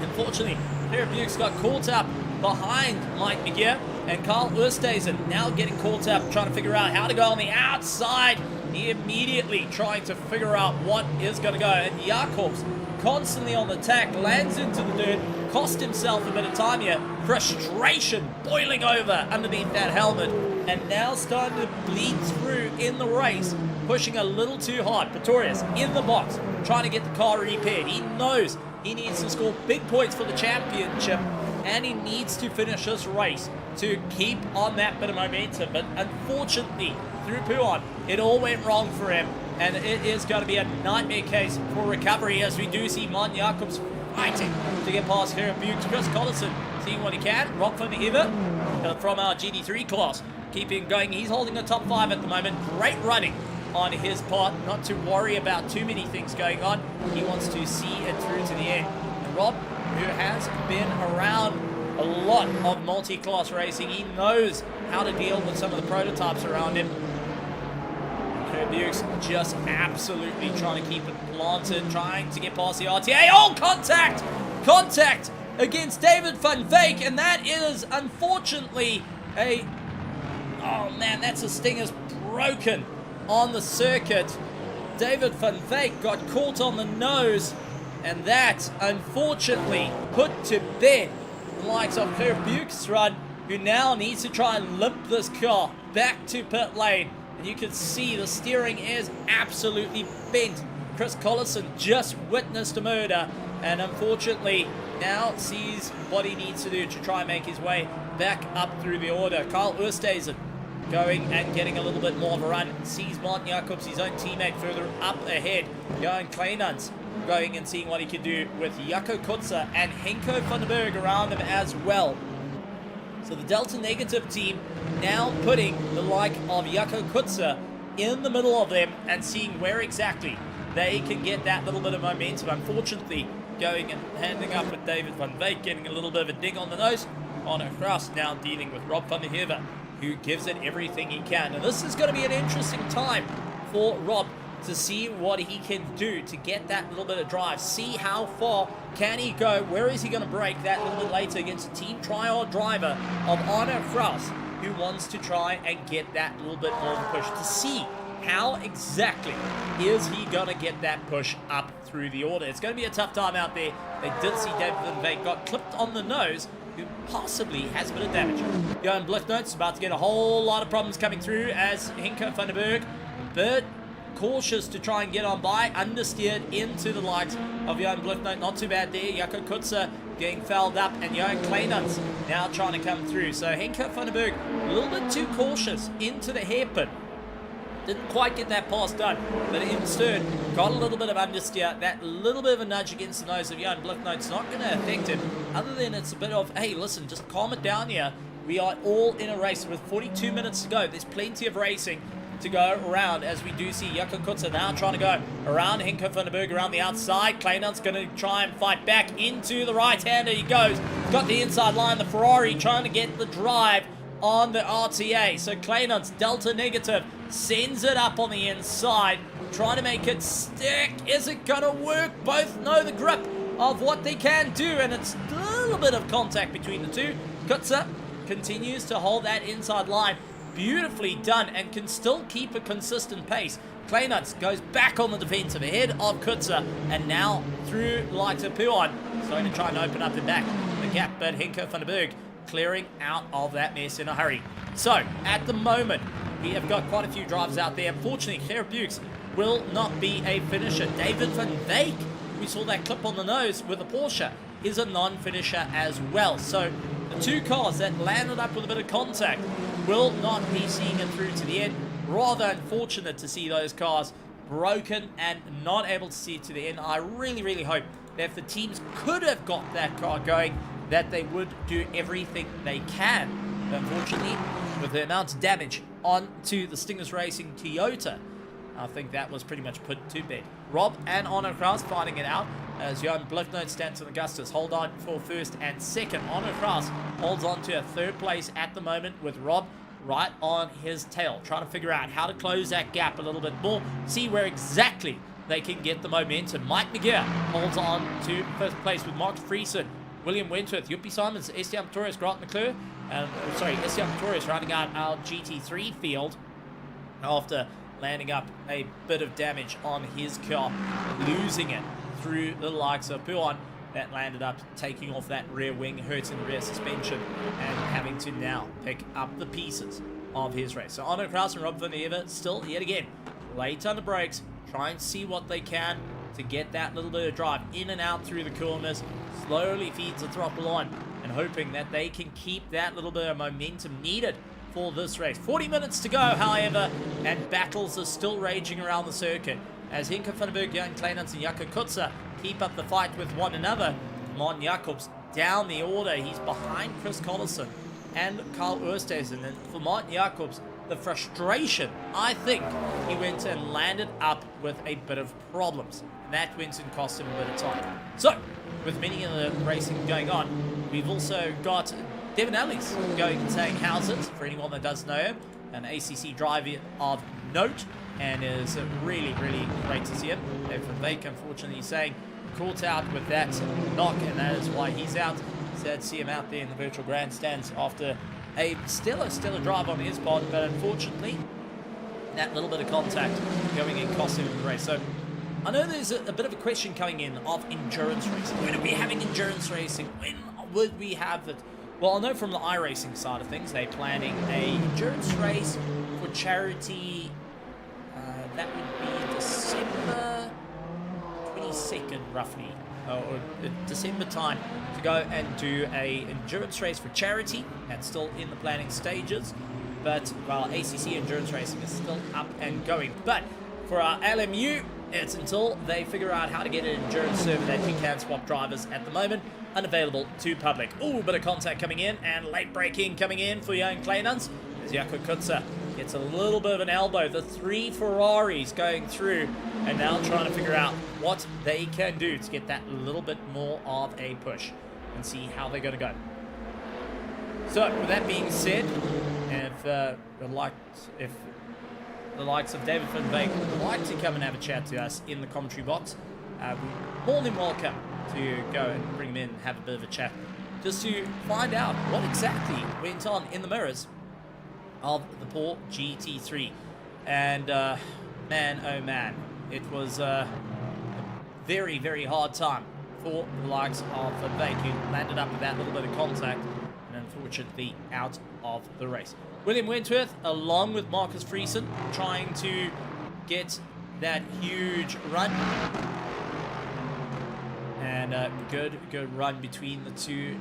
Unfortunately, Gerrit Bukes got caught up behind Mike McGeer, and Carl Oosthuizen now getting caught up trying to figure out how to go on the outside. He immediately trying to figure out what is going to go, and Jacobs constantly on the attack, lands into the dirt, cost himself a bit of time here. Frustration boiling over underneath that helmet, and now starting to bleed through in the race, pushing a little too hard. Pretorius in the box trying to get the car repaired. He knows he needs to score big points for the championship, and he needs to finish this race to keep on that bit of momentum. But unfortunately, through Puon, it all went wrong for him, and it is going to be a nightmare case for recovery, as we do see Martin Jacobs fighting to get past Gerrit Bukes. Chris Collison seeing what he can. Rob van der Heever from our GD3 class keeping going. He's holding the top 5 at the moment. Great running on his part, not to worry about too many things going on. He wants to see it through to the end. And Rob, who has been around a lot of multi-class racing, he knows how to deal with some of the prototypes around him. Gerrit Bukes just absolutely trying to keep it planted, trying to get past the RTA. Oh, contact! Contact against David van Veek, and that is unfortunately a... Oh man, that's a Stinger's broken on the circuit. David van Veek got caught on the nose, and that unfortunately put to bed the likes of Gerrit Bukes' run, who now needs to try and limp this car back to pit lane. And you can see the steering is absolutely bent. Chris Collison just witnessed a murder, and unfortunately now sees what he needs to do to try and make his way back up through the order. Carl Oosthuizen going and getting a little bit more of a run. Sees Martin Jacobs, his own teammate, further up ahead. Johan Kleinans going and seeing what he can do with Jaco Kutzer and Henko van der Berg around him as well. So the Delta Negative team now putting the like of Jaco Kutzer in the middle of them and seeing where exactly they can get that little bit of momentum. Unfortunately, going and handing up with David van Veek, getting a little bit of a ding on the nose. Arno Kraus now dealing with Rob van der Heever, who gives it everything he can. And this is going to be an interesting time for Rob to see what he can do to get that little bit of drive. See how far can he go. Where is he going to break that a little bit later against a team trial driver of Arno Kraus, who wants to try and get that little bit more of a push to see how exactly is he going to get that push up through the order. It's going to be a tough time out there. They did see David van Veek got clipped on the nose, who possibly has a bit of damage. Johan Blichnoot's about to get a whole lot of problems coming through as Henko van der Berg, but cautious to try and get on by, understeered into the likes of Johan Blichnoot. Not too bad there. Jaco Kutzer getting fouled up, and Johan Kleinans now trying to come through. So Henko van der Berg a little bit too cautious into the hairpin. Didn't quite get that pass done, but instead got a little bit of understeer. That little bit of a nudge against the nose of Johan Blichnoot's not going to affect him, other than it's a bit of, hey, listen, just calm it down here. We are all in a race with 42 minutes to go. There's plenty of racing to go around, as we do see Jaco Kutzer now trying to go around Henko van der Berg around the outside. Kleinan's going to try and fight back into the right-hander. He goes. Got the inside line. The Ferrari trying to get the drive on the RTA. So Kleinan's Delta Negative sends it up on the inside, trying to make it stick. Is it going to work? Both know the grip of what they can do, and it's a little bit of contact between the two. Kutza continues to hold that inside line. Beautifully done, and can still keep a consistent pace. Kleinans goes back on the defensive ahead of Kutza, and now through the likes of Puan, starting to try and open up the back the gap, but Henko van der Berg clearing out of that mess in a hurry. So, at the moment, we have got quite a few drivers out there. Unfortunately, Gerrit Bukes will not be a finisher. David van Veek, we saw that clip on the nose with the Porsche, is a non-finisher as well. So, the two cars that landed up with a bit of contact will not be seeing it through to the end. Rather unfortunate to see those cars broken and not able to see it to the end. I really, really hope that if the teams could have got that car going, that they would do everything they can. But unfortunately, with the amount of damage onto the Stingers Racing Toyota, I think that was pretty much put to bed. Rob and Honor Kraus finding it out as Johan Blufnote, Stanton Augustus hold on for first and second. Honor Kraus holds on to a third place at the moment, with Rob right on his tail, trying to figure out how to close that gap a little bit more, see where exactly they can get the momentum. Mike McGear holds on to first place with Mark Friesen, William Wentworth, Yuppie Simons, Esteban Torres, Grant McClure, Esteban Torres rounding out our GT3 field after landing up a bit of damage on his car, losing it through the likes of Puan. That landed up taking off that rear wing, hurting the rear suspension, and having to now pick up the pieces of his race. So Arno Kraus and Rob van der Ever still, yet again, late on the brakes, trying to see what they can to get that little bit of drive in and out through the corners, slowly feeds the throttle on, and hoping that they can keep that little bit of momentum needed for this race. 40 minutes to go, however, and battles are still raging around the circuit as Henko van der Berg, Jan Kleinans, and Jaco Kutza keep up the fight with one another. Mon Jacobs down the order. He's behind Chris Collison and Carl Oosthuizen. And for Martin Jacobs, the frustration, I think he went and landed up with a bit of problems. And that went and cost him a bit of time. So, with many of the racing going on, we've also got Devin Ellis going and saying houses, for anyone that does know him, an ACC driver of note, and is really, really great to see him. David van Veek, unfortunately, saying caught out with that knock, and that is why he's out. Sad to see him out there in the virtual grandstands after a stellar drive on his part, but unfortunately, that little bit of contact going in cost him in the race. So, I know there's a bit of a question coming in of endurance racing. When are we having endurance racing? When would we have it? Well, I know from the iRacing side of things, they're planning a endurance race for charity. That would be December 22nd, roughly, or December time, to go and do a endurance race for charity. That's still in the planning stages, but while ACC endurance racing is still up and going. But for our LMU, it's until they figure out how to get an endurance server that we can swap drivers. At the moment, unavailable to public. Ooh, bit of contact coming in, and late braking coming in for Jan Kleinans as Jaco Kutza gets a little bit of an elbow. The three Ferraris going through and now trying to figure out what they can do to get that little bit more of a push and see how they're going to go. So, with that being said, if the likes of David van Veek would like to come and have a chat to us in the commentary box, we're more than welcome to go and bring him in and have a bit of a chat, just to find out what exactly went on in the mirrors of the poor GT3. And man, oh man, it was a very, very hard time for the likes of Van Veek, who landed up with that little bit of contact and unfortunately out of the race. William Wentworth, along with Marcus Friesen, trying to get that huge run. And a good run between the two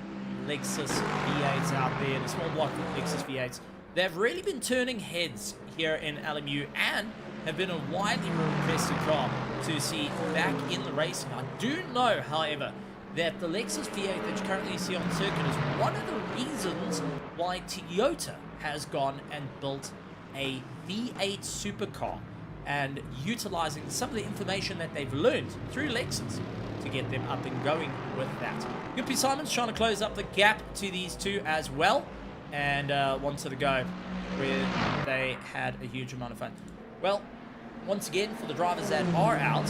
Lexus V8s out there, the small block Lexus V8s. They've really been turning heads here in LMU and have been a widely requested car to see back in the racing. I do know, however, that the Lexus V8 that you currently see on circuit is one of the reasons why Toyota has gone and built a V8 supercar and utilizing some of the information that they've learned through Lexus to get them up and going with that. Yuppie Simons trying to close up the gap to these two as well, and wanted to go where they had a huge amount of fun. Well, once again, for the drivers that are out,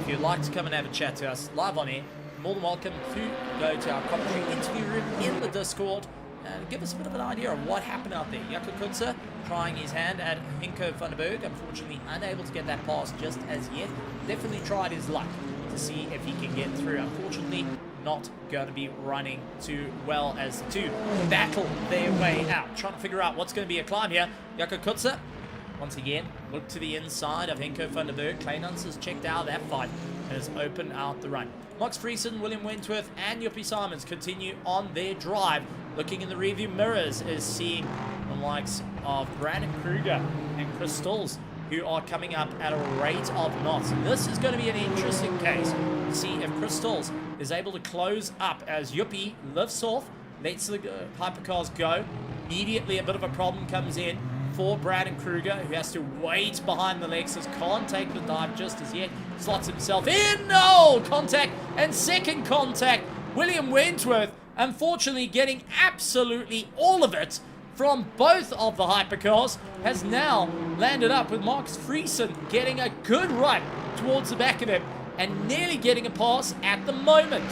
if you'd like to come and have a chat to us live on air, more than welcome to go to our commentary interview room in the Discord and give us a bit of an idea of what happened out there. Jaco Kutzer trying his hand at Hinko van der Berg, unfortunately unable to get that pass just as yet. Definitely tried his luck to see if he can get through. Unfortunately, not going to be running too well as the two battle their way out. Trying to figure out what's going to be a climb here. Jaco Kutzer, once again, look to the inside of Hinko van der Berg. Kleinans has checked out that fight and has opened out the run. Max Friesen, William Wentworth, and Yuppie Simons continue on their drive. Looking in the rearview mirrors is seeing the likes of Brandon Kruger and Chris Stalls, who are coming up at a rate of knots. And this is going to be an interesting case to see if Chris Stalls is able to close up as Yuppie lifts off, lets the hypercars go. Immediately a bit of a problem comes in for Brandon Kruger, who has to wait behind the Lexus, can't take the dive just as yet, slots himself in. No! Contact and second contact. William Wentworth, unfortunately getting absolutely all of it from both of the hypercars, has now landed up with Marcus Friesen getting a good run towards the back of him and nearly getting a pass at the moment.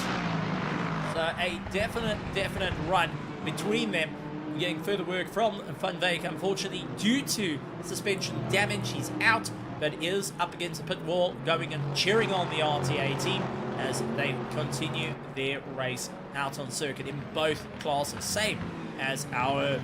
So a definite run between them. Getting further work from Van Wijk, unfortunately, due to suspension damage. He's out, but is up against the pit wall, going and cheering on the RTA team as they continue their race out on circuit in both classes. Same as our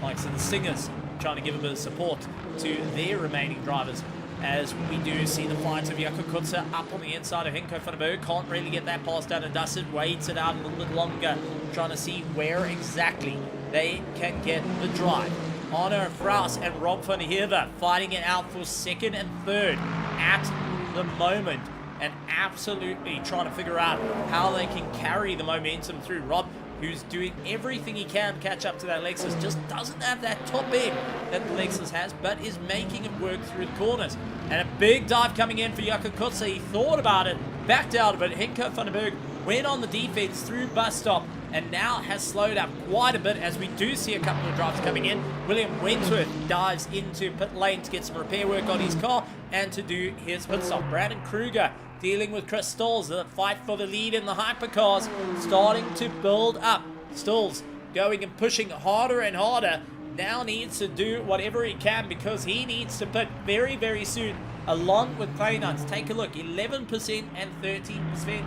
likes of the Singers, trying to give a bit of support to their remaining drivers. As we do see the fight of Jaco Kutzer up on the inside of Hinko van der Berg. Can't really get that pass done and dusted. Waits it out a little bit longer, trying to see where exactly they can get the drive. Honor Fraus and Rob van der Heever fighting it out for second and third at the moment, and absolutely trying to figure out how they can carry the momentum through. Rob, who's doing everything he can to catch up to that Lexus, just doesn't have that top end that the Lexus has, but is making it work through the corners. And a big dive coming in for Jaco Kutzer. He thought about it, backed out of it. Hinko van der Berg went on the defense through bus stop and now has slowed up quite a bit as we do see a couple of drives coming in. William Wentworth dives into pit lane to get some repair work on his car and to do his pit stop. Brandon Kruger dealing with Chris Stalls. The fight for the lead in the hypercars starting to build up. Stalls going and pushing harder and harder. Now needs to do whatever he can because he needs to pit very soon along with Kleinans. Take a look, 11% and 13%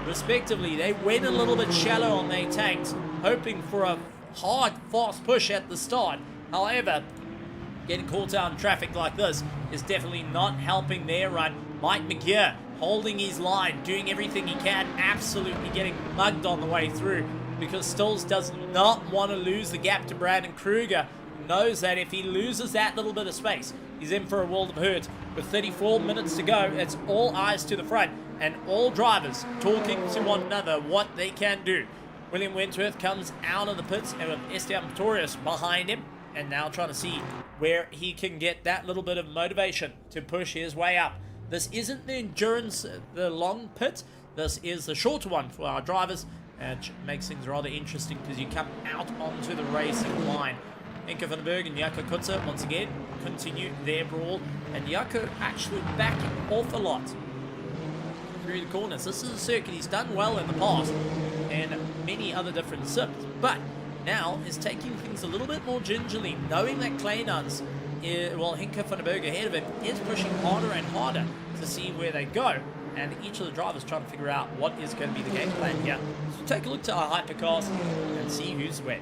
respectively. They went a little bit shallow on their tanks, hoping for a hard, fast push at the start. However, getting caught out in traffic like this is definitely not helping their run. Mike McGear holding his line, doing everything he can, absolutely getting mugged on the way through because Stalls does not want to lose the gap to Brandon Kruger. He knows that if he loses that little bit of space, he's in for a world of hurt. With 34 minutes to go, it's all eyes to the front and all drivers talking to one another what they can do. William Wentworth comes out of the pits and with Esteban Pretorius behind him and now trying to see where he can get that little bit of motivation to push his way up. This isn't the endurance, the long pit. This is the shorter one for our drivers, which makes things rather interesting because you come out onto the racing line. Hinko van der Berg and Jaco Kutzer once again continue their brawl, and Jaco actually backing off a lot through the corners. This is a circuit he's done well in the past and many other different sips, but now is taking things a little bit more gingerly, knowing that Kleinans, Hinko van der Berg ahead of him, is pushing harder and harder to see where they go, and each of the drivers trying to figure out what is going to be the game plan here. So take a look to our hypercars and see who's where.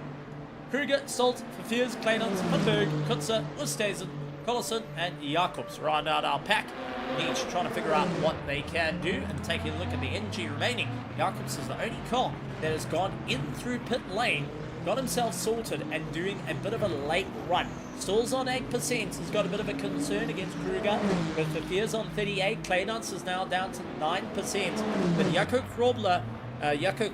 Kruger, Stolt, Verveers, Kleinans, Van Berg, Kutzer, Oosthuizen, Collison, and Jacobs round out our pack, each trying to figure out what they can do. And taking a look at the energy remaining, Jacobs is the only car that has gone in through pit lane, got himself sorted and doing a bit of a late run. Stalls on 8%, he's got a bit of a concern against Kruger, with Verveers on 38, Kleinans is now down to 9%, but Jaco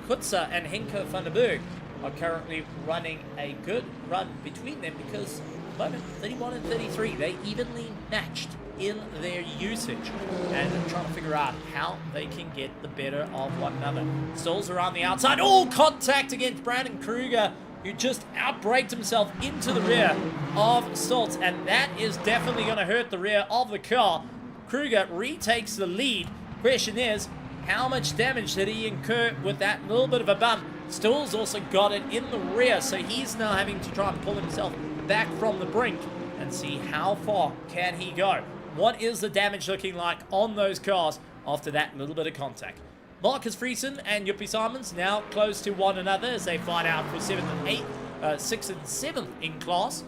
Kutzer and Hinko van der Berg are currently running a good run between them because at the moment 31 and 33, they evenly matched in their usage and trying to figure out how they can get the better of one another. Stalls around the outside. Oh, contact against Brandon Kruger, who just outbraked himself into the rear of Stoltz, and that is definitely going to hurt the rear of the car. Kruger retakes the lead. Question is, How much damage did he incur with that little bit of a bump? Stills also got it in the rear, so he's now having to try and pull himself back from the brink and see how far can he go. What is the damage looking like on those cars after that little bit of contact? Marcus Friesen and Yuppie Simons now close to one another as they fight out for 7th and 8th, 6th and 7th in class.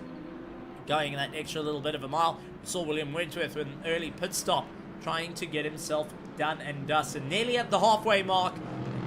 Going that extra little bit of a mile. We saw William Wentworth with an early pit stop, trying to get himself done and dusted. Nearly at the halfway mark.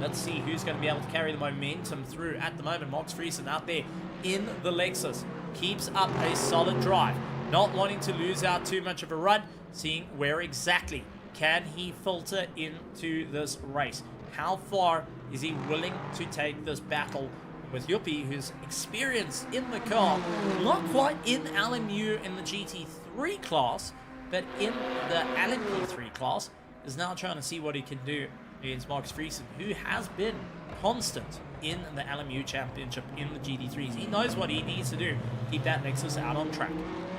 Let's see who's going to be able to carry the momentum through at the moment. Marcus Friesen out there in the Lexus. Keeps up a solid drive. Not wanting to lose out too much of a run. Seeing where exactly can he filter into this race. How far is he willing to take this battle with Yuppie, who's experienced in the car. Not quite in LMU in the GT3 class, but in the LMP3 class. Is now trying to see what he can do against Marcus Friesen, who has been constant in the LMU Championship in the GT3s. He knows what he needs to do. Keep that Lexus out on track.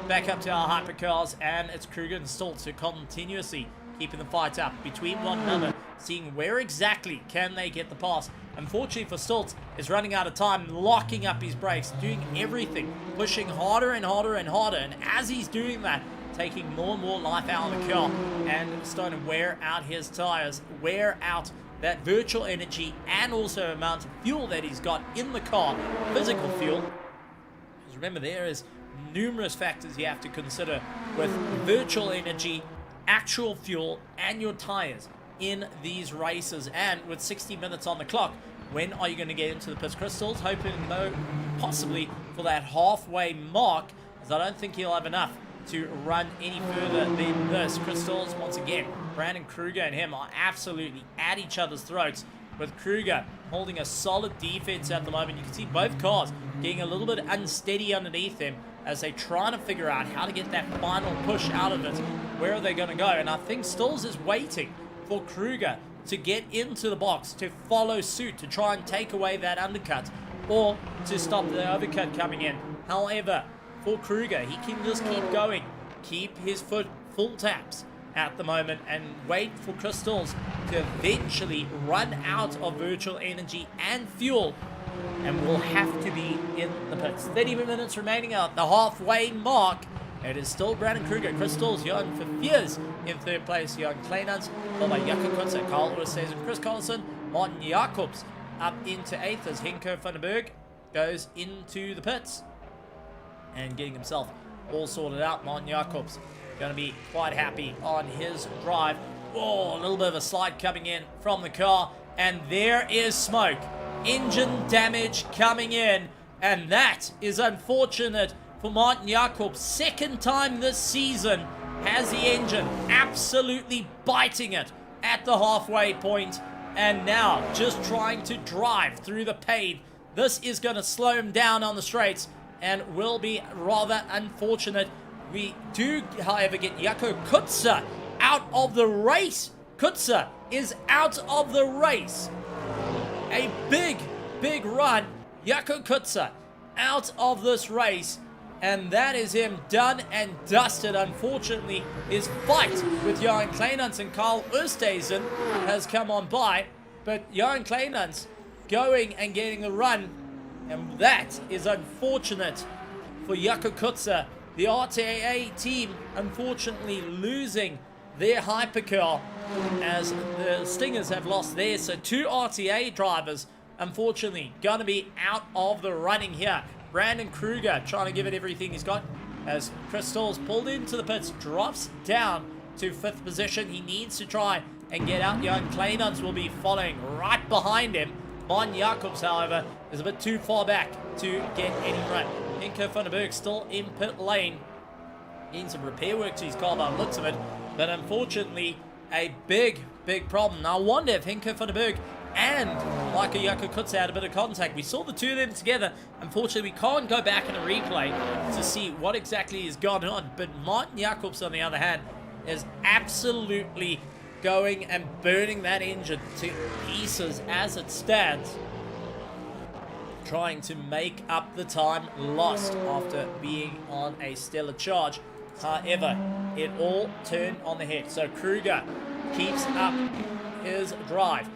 Back up to our hypercars, and it's Kruger and Stoltz who continuously keeping the fight up between one another, seeing where exactly can they get the pass. Unfortunately for Stoltz, is running out of time, locking up his brakes, doing everything, pushing harder and harder and harder, and as he's doing that, taking more and more life out of the car, and starting to wear out his tires, wear out that virtual energy, and also amount of fuel that he's got in the car, physical fuel. Because remember, there is numerous factors you have to consider with virtual energy, actual fuel, and your tires in these races. And with 60 minutes on the clock, when are you going to get into the pits? Crystals hoping though possibly for that halfway mark, as I don't think he'll have enough to run any further than this. Crystals, once again, Brandon Kruger and him are absolutely at each other's throats, with Kruger holding a solid defense at the moment. You can see both cars getting a little bit unsteady underneath them as they try to figure out how to get that final push out of it. Where are they going to go? And I think Stills is waiting for Kruger to get into the box, to follow suit, to try and take away that undercut, or to stop the overcut coming in. However, for Kruger, he can just keep going, keep his foot full taps at the moment, and wait for Crystals to eventually run out of virtual energy and fuel, and will have to be in the pits. 30 minutes remaining at the halfway mark. It is still Brandon Kruger, Crystals, Johan Verveers in third place, Johan Kleinans, followed by Jakob Kutzer, Carl Oosthuizen, Chris Collison, Martin Jacobs up into 8th as Henko van den Berg goes into the pits and getting himself all sorted out. Martin Jacobs going to be quite happy on his drive. Oh, a little bit of a slide coming in from the car, and there is smoke. Engine damage coming in, and that is unfortunate for Martin Jacobs. Second time this season has the engine absolutely biting it at the halfway point, and now just trying to drive through the pain. This is going to slow him down on the straights and will be rather unfortunate. We do, however, get Jakob Kutzer out of the race. Kutzer is out of the race. A big run. Jakob Kutzer out of this race. And that is him done and dusted. Unfortunately, his fight with Johan Kleinans and Carl Oosthuizen has come on by. But Johan Kleinans going and getting the run. And that is unfortunate for Jakob Kutzer. The RTA team, unfortunately, losing their hypercar as the Stingers have lost theirs. So 2 RTA drivers, unfortunately, going to be out of the running here. Brandon Kruger trying to give it everything he's got as Chris Stills pulled into the pits, drops down to 5th position. He needs to try and get out. Johan Kleinans will be following right behind him. Martin Jacobs, however, is a bit too far back to get any run. Henko van den Berg still in pit lane. Getting some repair work to his car by the looks of it, but unfortunately a big problem. Now I wonder if Henko van den Berg and Michael Jakob Kutzer had a bit of contact. We saw the two of them together. Unfortunately, we can't go back in a replay to see what exactly has gone on. But Martin Jacobs, on the other hand, is absolutely going and burning that engine to pieces as it stands, trying to make up the time lost after being on a stellar charge. However, it all turned on the head. So Kruger keeps up his drive.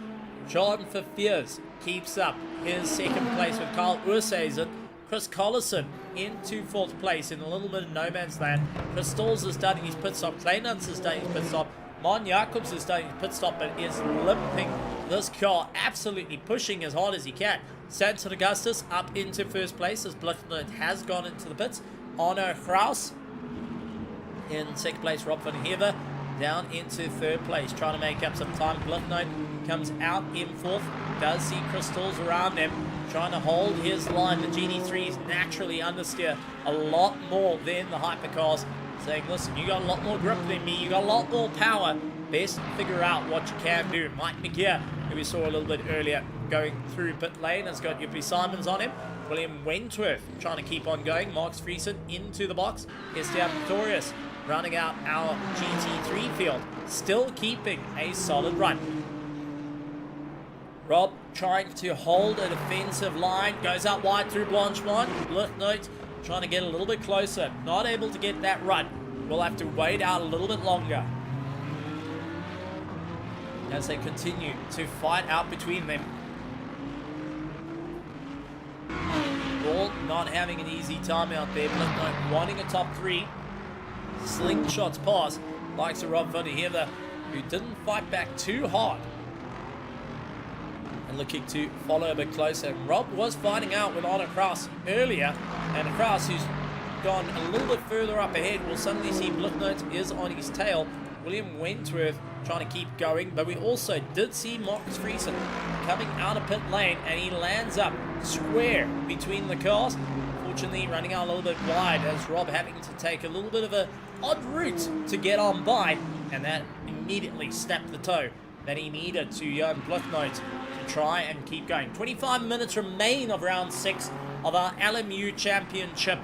John Verveers keeps up his second place with Carl Oosthuizen. Chris Collison into fourth place in a little bit of no man's land. Chris Stalls is starting his pit stop. Clay Nuns is starting his pit stop. Mon Jacobs is starting his pit stop, but is limping this car, absolutely pushing as hard as he can. Stanton Augustus up into first place as Blicknote has gone into the pits. Arno Kraus in second place. Rob van Hever down into third place, trying to make up some time. Blicknote comes out in fourth, does see Crystals around him, trying to hold his line. The GT3s naturally understeer a lot more than the Hypercars, saying, listen, you got a lot more grip than me, you got a lot more power, best figure out what you can do. Mike McGear, who we saw a little bit earlier, going through pit lane, has got Yuppie Simons on him. William Wentworth trying to keep on going. Marks Friesen into the box. Esteban Pretorius rounding out our GT3 field, still keeping a solid run. Rob trying to hold a defensive line, goes out wide through Blanchemont. Blicknote trying to get a little bit closer, not able to get that run. We'll have to wait out a little bit longer as they continue to fight out between them. All not having an easy time out there. Blicknote wanting a top three. Slingshots past, likes of Rob van der Hever, who didn't fight back too hard. And looking to follow a bit closer. Rob was fighting out with Arno Kraus earlier, and Kraus, who's gone a little bit further up ahead, will suddenly see Blicknote is on his tail. William Wentworth trying to keep going, but we also did see Marcus Friesen coming out of pit lane, and he lands up square between the cars. Fortunately, running out a little bit wide as Rob having to take a little bit of a odd route to get on by, and that immediately snapped the toe that he needed to Jan Blicknote to try and keep going. 25 minutes remain of round 6 of our LMU Championship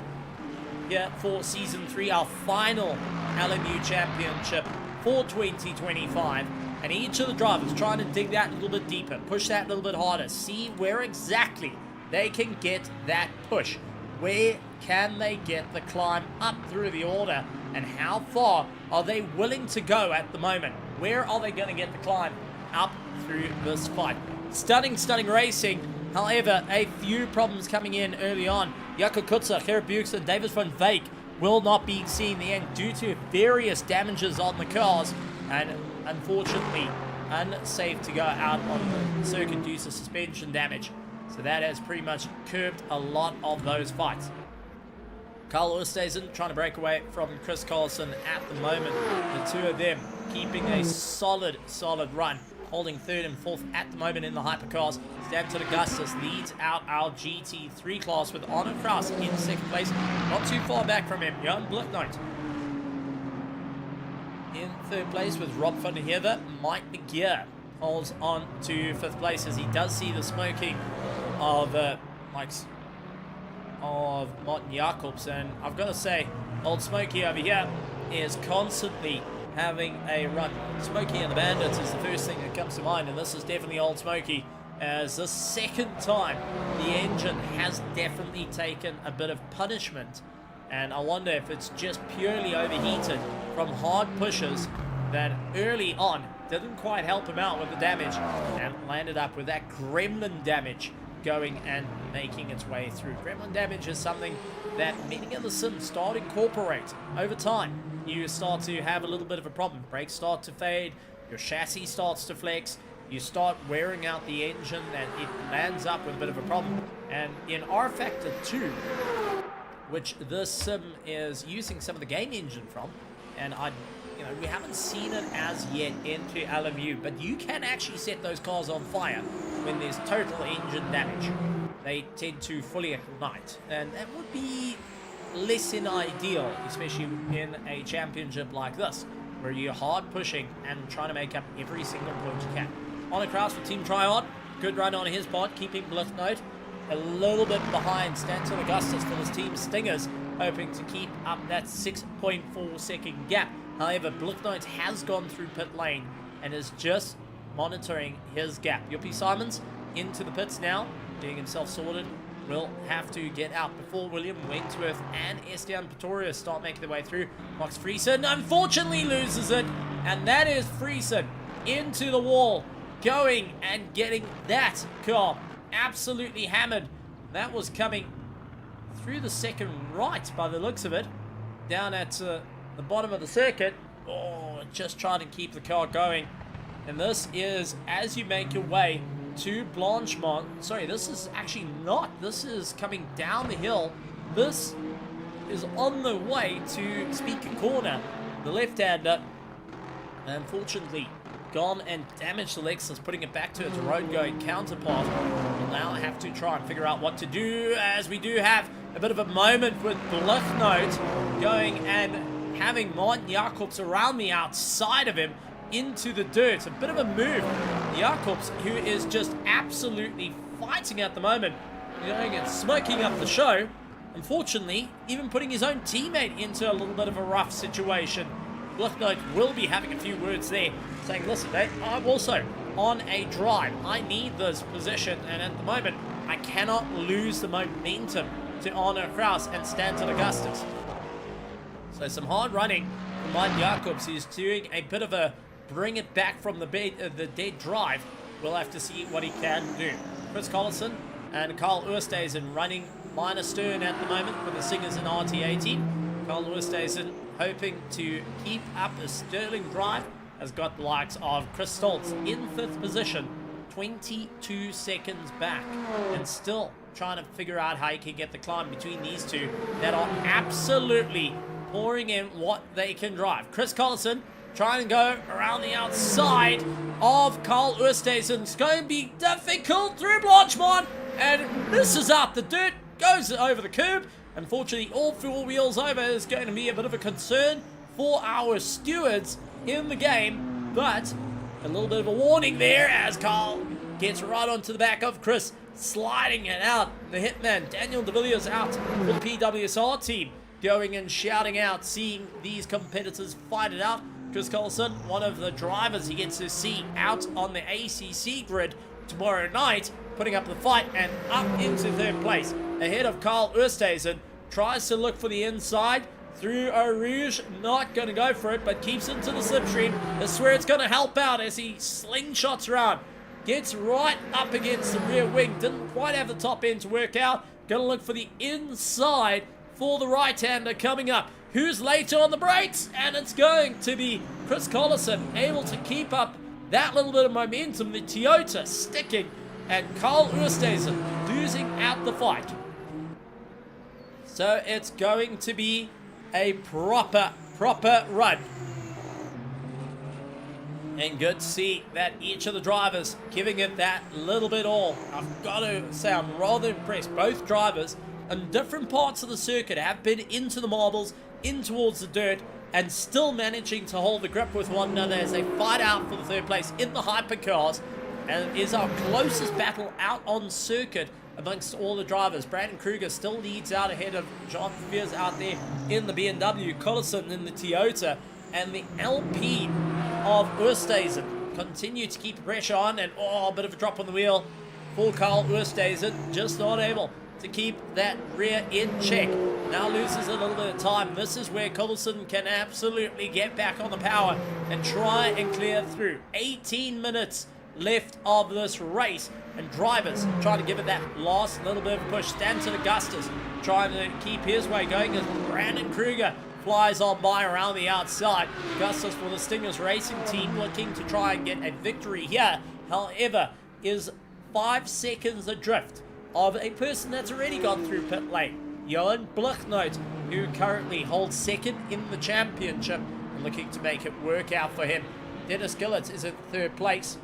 here for Season 3, our final LMU Championship for 2025. And each of the drivers trying to dig that a little bit deeper, push that a little bit harder, see where exactly they can get that push. Where can they get the climb up through the order, and how far are they willing to go at the moment? Where are they going to get the climb up through this fight? Stunning racing. However, a few problems coming in early on. Jakob Kutzer, Gerrit Bukes, and Davis van Veek will not be seen in the end due to various damages on the cars, and unfortunately unsafe to go out on the circuit due to suspension damage. So that has pretty much curbed a lot of those fights. Carl Oosthuizen trying to break away from Chris Collison at the moment. The two of them keeping a solid run, holding third and fourth at the moment in the Hypercars. Stanton Augustus leads out our GT3 class with Arno Kraus in second place. Not too far back from him, Jan Blicknote in third place with Rob van der Hever. Mike McGear holds on to fifth place as he does see the smoking of Martin Jacobs, and I've got to say, old Smokey over here is constantly having a run. Smokey and the Bandits is the first thing that comes to mind, and this is definitely old Smokey, as the second time the engine has definitely taken a bit of punishment, and I wonder if it's just purely overheated from hard pushes that early on didn't quite help him out with the damage, and landed up with that gremlin damage going and making its way through. Gremlin damage is something that many of the sims start to incorporate over time. You start to have a little bit of a problem. Brakes start to fade, your chassis starts to flex, you start wearing out the engine, and it lands up with a bit of a problem. And in R Factor 2, which this sim is using some of the game engine from, and we haven't seen it as yet into LMU, but you can actually set those cars on fire when there's total engine damage. They tend to fully ignite, and that would be less than ideal, especially in a championship like this, where you're hard pushing and trying to make up every single point you can. Arno Kraus for Team Triod, good run on his part, keeping Blicknote a little bit behind Stanton Augustus for his team Stingers, hoping to keep up that 6.4 second gap. However, Blicknote has gone through pit lane and is just monitoring his gap. Yuppie Simons into the pits now, getting himself sorted. Will have to get out before William Wentworth and Esteban Pretorius start making their way through. Max Friesen unfortunately loses it, and that is Friesen into the wall going and getting that car absolutely hammered. That was coming through the second right by the looks of it, down at the bottom of the circuit. Oh, just trying to keep the car going. And this is as you make your way to Blanchemont. Sorry, this is actually not. This is coming down the hill. This is on the way to Speaker Corner. The left-hander, unfortunately, gone and damaged the Lexus, putting it back to its road-going counterpart. We'll now have to try and figure out what to do, as we do have a bit of a moment with Bluchnote going and having Martin Jacobs around the outside of him into the dirt. A bit of a move. Jacobs, who is just absolutely fighting at the moment, going and smoking up the show. Unfortunately, even putting his own teammate into a little bit of a rough situation. Bluchnote will be having a few words there, saying, listen, mate, I'm also on a drive. I need this position, and at the moment, I cannot lose the momentum to Arno Kraus and Stanton Augustus. So some hard running from Martin Jacobs. He's doing a bit of a bring it back from the dead drive. We'll have to see what he can do. Chris Collison and Carl Oosthuizen running minor stern at the moment for the Singers and RTA team. Carl Oosthuizen hoping to keep up a sterling drive, has got the likes of Chris Stoltz in 5th position, 22 seconds back, and still trying to figure out how he can get the climb between these two that are absolutely pouring in what they can drive. Chris Collison trying to go around the outside of Carl Oosthuizen. It's going to be difficult through Blanchemont, and misses out the dirt, goes over the curb. Unfortunately, all 4 wheels over is going to be a bit of a concern for our stewards in the game, but a little bit of a warning there as Carl gets right onto the back of Chris, sliding it out. The hitman, Daniel de Villiers, out for the PWSR team, going and shouting out, seeing these competitors fight it out. Chris Collison, one of the drivers he gets to see out on the ACC grid tomorrow night, putting up the fight and up into 3rd place. Ahead of Carl Oosthuizen, tries to look for the inside through Eau Rouge, not going to go for it, but keeps into the slipstream. That's where it's going to help out as he slingshots around. Gets right up against the rear wing, didn't quite have the top end to work out. Going to look for the inside for the right-hander coming up. Who's later on the brakes? And it's going to be Chris Collison, able to keep up that little bit of momentum. The Toyota sticking, and Carl Oosthuizen losing out the fight. So it's going to be a proper run. And good to see that each of the drivers giving it that little bit all. I've got to say I'm rather impressed. Both drivers on different parts of the circuit have been into the marbles, in towards the dirt, and still managing to hold the grip with one another as they fight out for the 3rd place in the hypercars. And it is our closest battle out on circuit amongst all the drivers. Brandon Kruger still leads out ahead of John Fears out there in the BMW, Collison in the Toyota, and the LP of Oosthuizen continue to keep the pressure on, and a bit of a drop on the wheel for Carl Oosthuizen, just not able to keep that rear in check. Now loses a little bit of time. This is where Collison can absolutely get back on the power and try and clear through. 18 minutes left of this race, and drivers trying to give it that last little bit of a push. Stanton Augustus trying to keep his way going as Brandon Kruger flies on by around the outside. Augustus for the Stingers Racing team looking to try and get a victory here, however, is 5 seconds adrift of a person that's already gone through pit lane, Johan Bluchnote, who currently holds 2nd in the championship and looking to make it work out for him. Dennis Gillett is in 3rd place,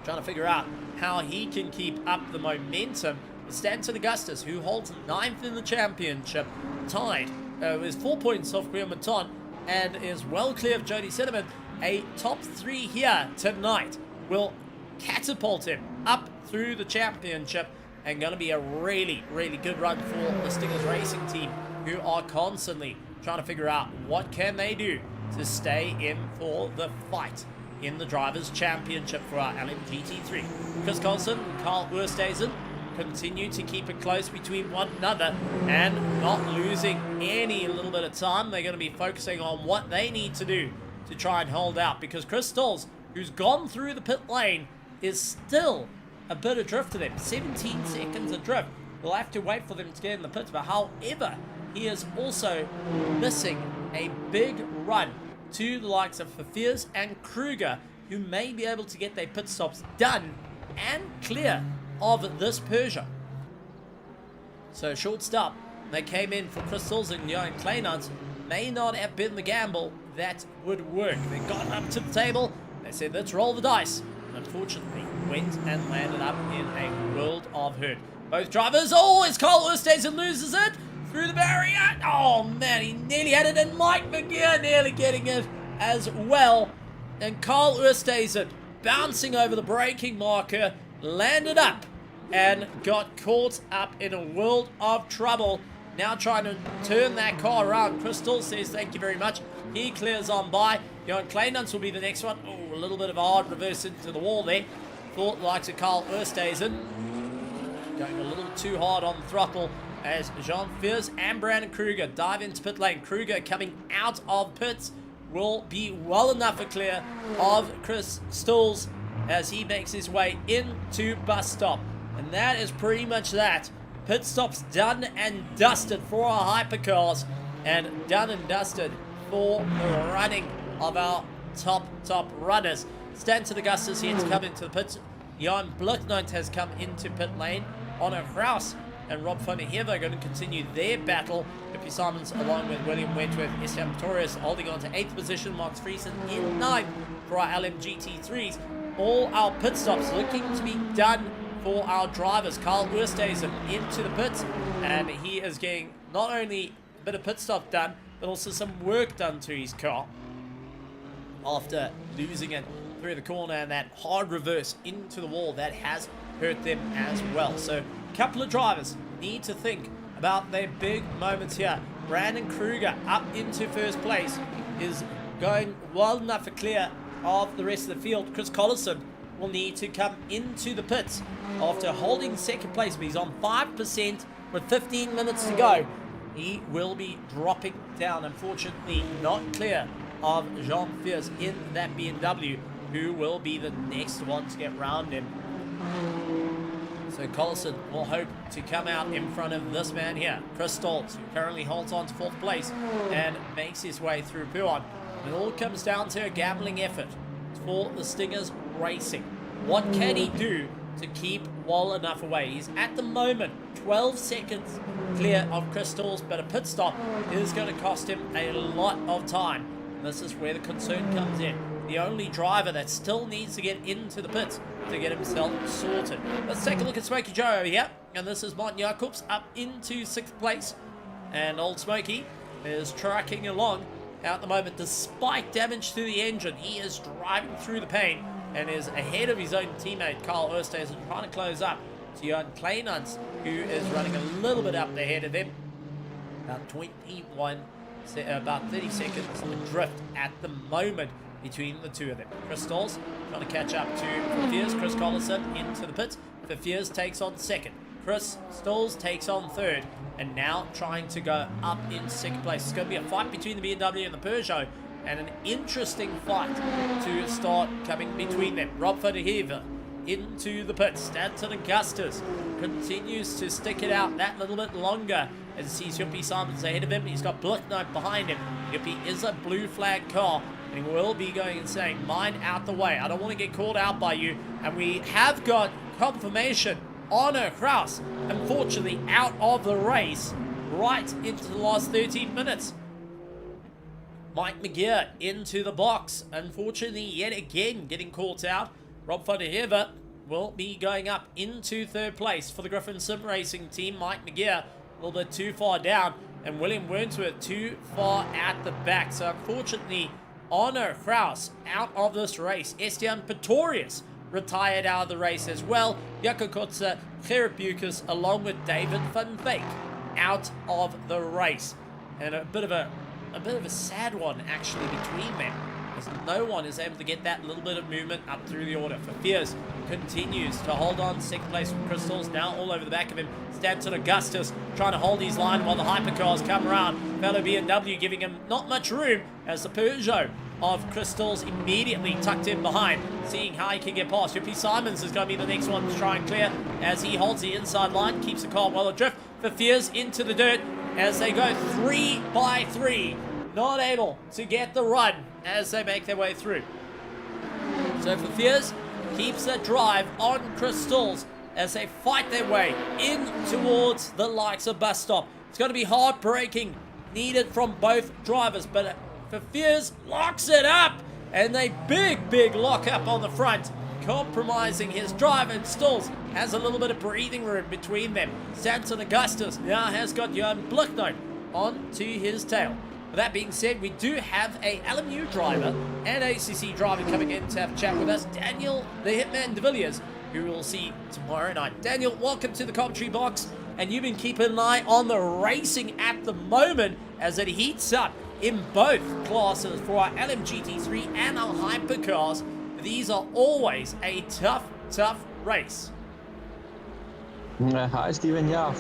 trying to figure out how he can keep up the momentum. Stanton Augustus, who holds 9th in the championship, tied is 4 points off Graham Maton and is well clear of Jody Cinnamon. A top 3 here tonight will catapult him up through the championship, and going to be a really good run for the Stingers Racing team, who are constantly trying to figure out what can they do to stay in for the fight in the Drivers' Championship for our LMGT3. Chris Collison and Carl Oosthuizen continue to keep it close between one another and not losing any little bit of time. They're going to be focusing on what they need to do to try and hold out, because Chris Stolz who's gone through the pit lane, is still a bit adrift to them. 17 seconds adrift. We'll have to wait for them to get in the pits. But however, he is also missing a big run to the likes of Verveers and Kruger, who may be able to get their pit stops done and clear of this Peugeot. So short stop. They came in for Crystals and Johan Kleinans. May not have been the gamble that would work. They got up to the table. They said, let's roll the dice. Unfortunately, went and landed up in a world of hurt. Both drivers, it's Carl Oosthuizen loses it through the barrier. Oh man, he nearly had it, and Mike McGeer nearly getting it as well. And Carl Oosthuizen bouncing over the braking marker, landed up and got caught up in a world of trouble. Now trying to turn that car around. Crystal says thank you very much. He clears on by. Johan Kleinans will be the next one. Oh, a little bit of a hard reverse into the wall there. Thought the likes of Carl Oosthuizen going a little too hard on the throttle as Jean Fiers and Brandon Kruger dive into pit lane. Kruger coming out of pits will be well enough for clear of Chris Stills as he makes his way into bus stop. And that is pretty much that. Pit stops done and dusted for our hypercars, and done and dusted for the running of our top runners. Stanton Augustus here to come into the pits. Jan Bluknoot has come into pit lane. Honor Kraus and Rob van der Heever are going to continue their battle. Hippie Simons along with William Wentworth, Esteban Torres holding on to 8th position. Mark Friesen in 9th for our LMGT3s. All our pit stops looking to be done for our drivers. Carl Oosthuizen into the pits, and he is getting not only a bit of pit stop done, but also some work done to his car after losing it through the corner and that hard reverse into the wall that has hurt them as well. So a couple of drivers need to think about their big moments here. Brandon Kruger up into first place is going well enough for clear of the rest of the field. Chris Collison will need to come into the pits after holding second place, but he's on 5% with 15 minutes to go. He will be dropping down, unfortunately not clear of Jean Fiers in that BMW, who will be the next one to get round him. So Collison will hope to come out in front of this man here, Chris Stoltz, who currently holds on to 4th place and makes his way through Puan. It all comes down to a gambling effort for the Stingers Racing. What can he do to keep well enough away? He's at the moment 12 seconds clear of Crystals, but a pit stop is going to cost him a lot of time. And this is where the concern comes in. The only driver that still needs to get into the pits to get himself sorted. Let's take a look at Smokey Joe over here. And this is Martin Jacobs up into 6th place. And old Smokey is tracking along at the moment despite damage to the engine. He is driving through the pain and is ahead of his own teammate Carl Oosthuizen, trying to close up to Johan Kleinans, who is running a little bit up ahead of him. About 30 seconds adrift at the moment between the two of them. Chris Stoltz trying to catch up to Verveers. Chris Collison into the pits. Verveers takes on 2nd. Chris Stoltz takes on 3rd. And now trying to go up in 2nd place. It's going to be a fight between the BMW and the Peugeot, and an interesting fight to start coming between them. Rob van der Heever into the pits. Stanton Augustus continues to stick it out that little bit longer as he sees Hippie Simons ahead of him. He's got Bluknoot behind him. Hippie is a blue flag car, and he will be going and saying, mine out the way. I don't want to get called out by you. And we have got confirmation. Honor Kraus, unfortunately, out of the race right into the last 13 minutes. Mike McGeer into the box. Unfortunately, yet again, getting caught out. Rob van der Heever will be going up into 3rd place for the Griffin Sim Racing team. Mike McGeer a little bit too far down, and William Wentworth too far at the back. So unfortunately, Honor Kraus out of this race. Estienne Pretorius retired out of the race as well. Jaco Kotze, Gerrit Bucas, along with David van Beek out of the race. And a bit of a sad one actually between them, as no one is able to get that little bit of movement up through the order. Verveers continues to hold on. 2nd place from Crystals, now all over the back of him. Stanton Augustus trying to hold his line while the hypercars come around. Fellow BMW giving him not much room as the Peugeot of Crystals immediately tucked in behind, seeing how he can get past. Yuppie Simons is going to be the next one to try and clear as he holds the inside line, keeps the car well adrift. Fears into the dirt as they go 3 by 3, not able to get the run as they make their way through. So Fears keeps that drive on Crystals as they fight their way in towards the likes of bus stop. It's going to be hard braking needed from both drivers, but Fears locks it up, and a big lock up on the front, compromising his drive, and Stills has a little bit of breathing room between them. Stanton Augustus now has got Jan Blicknote onto his tail. With that being said, we do have a LMU driver and ACC driver coming in to have a chat with us, Daniel the Hitman de Villiers, who we'll see tomorrow night. Daniel, welcome to the commentary box, and you've been keeping an eye on the racing at the moment as it heats up in both classes for our LMGT3 and our Hypercars. These are always a tough race. Hi, Stephen. Yeah,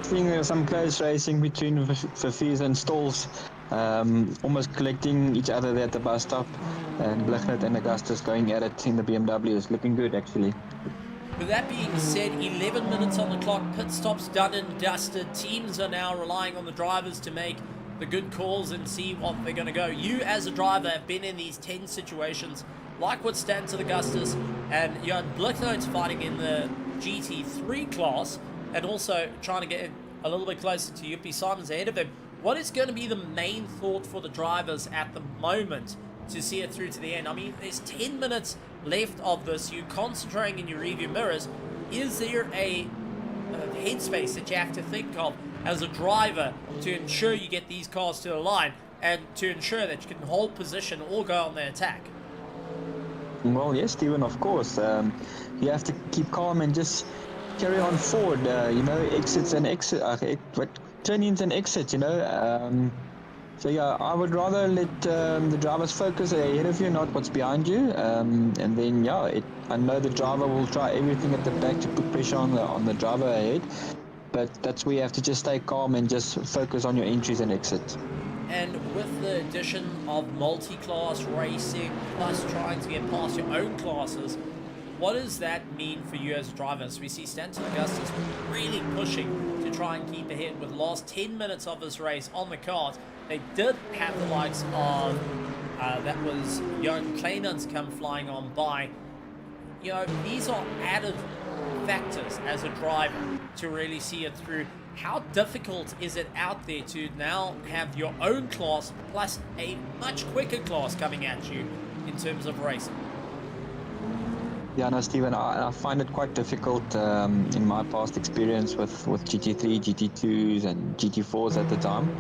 seeing some close racing between Verviers and Stalls, almost collecting each other there at the bus stop, and Blicknote and Augustus going at it in the BMW is looking good, actually. With that being said, 11 minutes on the clock, pit stops done and dusted. Teams are now relying on the drivers to make the good calls and see what they're going to go. You, as a driver, have been in these tense situations, like what Stanton Augustus and Jan Blicknote's fighting in the GT3 class, and also trying to get a little bit closer to Yuppie Simons ahead of him. What is going to be the main thought for the drivers at the moment to see it through to the end? I mean, there's 10 minutes left of this. You're concentrating in your rearview mirrors. Is there a headspace that you have to think of as a driver to ensure you get these cars to the line and to ensure that you can hold position or go on the attack? Well, yes, Stephen, of course. You have to keep calm and just carry on forward. Exits and turn-ins and exits, So yeah, I would rather let the drivers focus ahead of you, not what's behind you. And then, I know the driver will try everything at the back to put pressure on the driver ahead. But that's where you have to just stay calm and just focus on your entries and exits. And with the addition of multi-class racing, plus trying to get past your own classes, what does that mean for you as a driver? So we see Stanton Augustus really pushing to try and keep ahead with the last 10 minutes of this race on the cards. They did have the likes of, that was Jan Kleinans come flying on by. These are added factors as a driver to really see it through. How difficult is it out there to now have your own class plus a much quicker class coming at you in terms of racing? Yeah, no, Stephen, I find it quite difficult in my past experience with GT3, GT2s and GT4s at the time.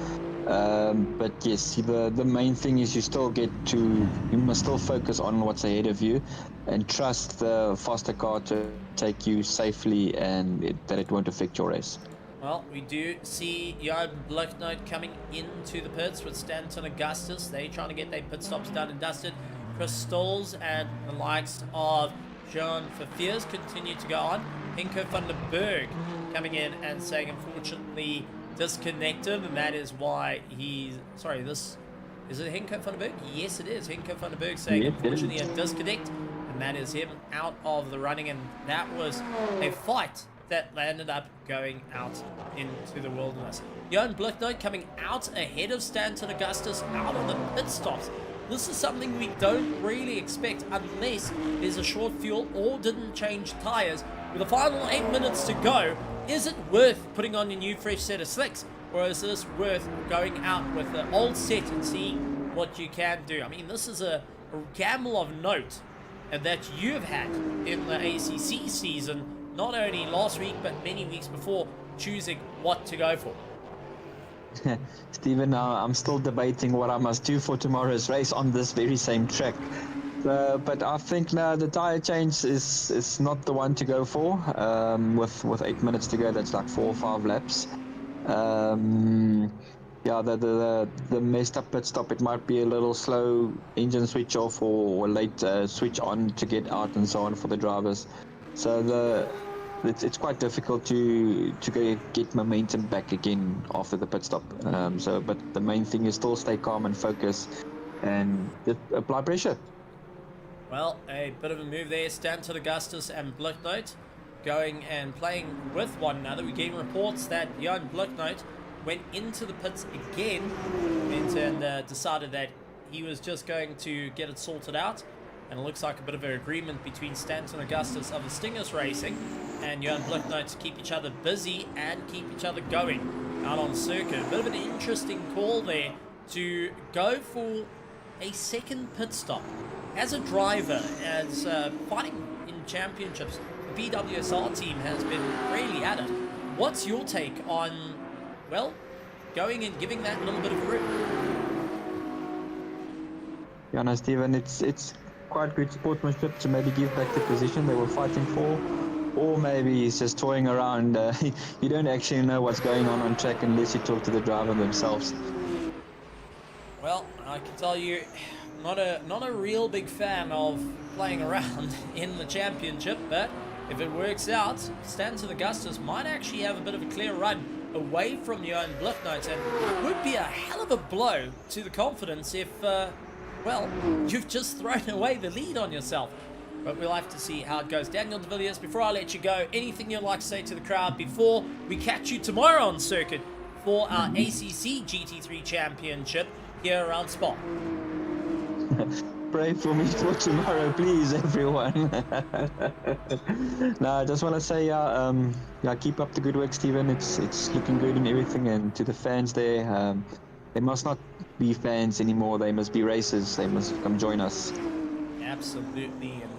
But yes, the main thing is you must still focus on what's ahead of you and trust the faster car to take you safely and that it won't affect your race. Well, we do see Jan Blicknote coming into the pits with Stanton Augustus. They're trying to get their pit stops done and dusted. Chris Stolz and the likes of Jean Verviers continue to go on. Hinko van der Berg coming in and saying, unfortunately, disconnected, and that is why he's... Sorry, is it Hinko van der Berg? Yes, it is. Hinko van der Berg saying, unfortunately, a disconnect, and that is him out of the running, and that was a fight that landed up going out into the wilderness. Jan Blicknote coming out ahead of Stanton Augustus out of the pit stops. This is something we don't really expect unless there's a short fuel or didn't change tyres. With the final 8 minutes to go, is it worth putting on your new fresh set of slicks? Or is this worth going out with the old set and seeing what you can do? I mean, this is a gamble of note that you have had in the ACC season, not only last week, but many weeks before, choosing what to go for. Stephen, I'm still debating what I must do for tomorrow's race on this very same track. But I think now the tyre change is not the one to go for. With 8 minutes to go, that's like 4 or 5 laps. The messed up pit stop, it might be a little slow engine switch off or late switch on to get out and so on for the drivers. So it's quite difficult to get momentum back again after the pit stop. But the main thing is still stay calm and focus and just apply pressure. Well, a bit of a move there. Stanton Augustus and Blicknote going and playing with one another. We're getting reports that Jan Blicknote went into the pits again and decided that he was just going to get it sorted out. And it looks like a bit of an agreement between Stanton Augustus of the Stingers Racing and Jan Blicknote to keep each other busy and keep each other going out on circuit. A bit of an interesting call there to go for a second pit stop. As a driver, as fighting in championships, the BWSR team has been really at it. What's your take on, well, going and giving that little bit of room? Yeah, no, Stephen, it's quite good sportsmanship to maybe give back the position they were fighting for, or maybe he's just toying around. You don't actually know what's going on track unless you talk to the driver themselves. Well, I can tell you, not a real big fan of playing around in the championship, but if it works out, Stanton Augustus might actually have a bit of a clear run away from Jan Blicknote, and it would be a hell of a blow to the confidence if, well, you've just thrown away the lead on yourself. But we'll have to see how it goes. Daniel de Villiers, before I let you go, anything you'd like to say to the crowd before we catch you tomorrow on circuit for our ACC GT3 Championship here around Spa? Pray for me for tomorrow, please, everyone. No, I just want to say, yeah, keep up the good work, Stephen. It's looking good and everything, and to the fans there, they must not be fans anymore. They must be racers. They must come join us. Absolutely, and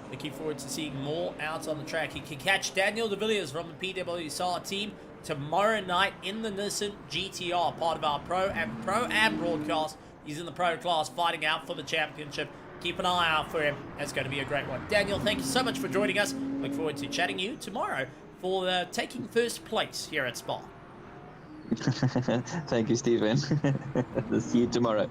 looking forward to seeing more out on the track. You can catch Daniel de Villiers from the PWSR team tomorrow night in the Nissan GTR, part of our Pro-Am broadcast. He's in the Pro class fighting out for the championship. Keep an eye out for him. It's going to be a great one. Daniel, thank you so much for joining us. Look forward to chatting you tomorrow for taking first place here at Spa. Thank you, Stephen. See you tomorrow.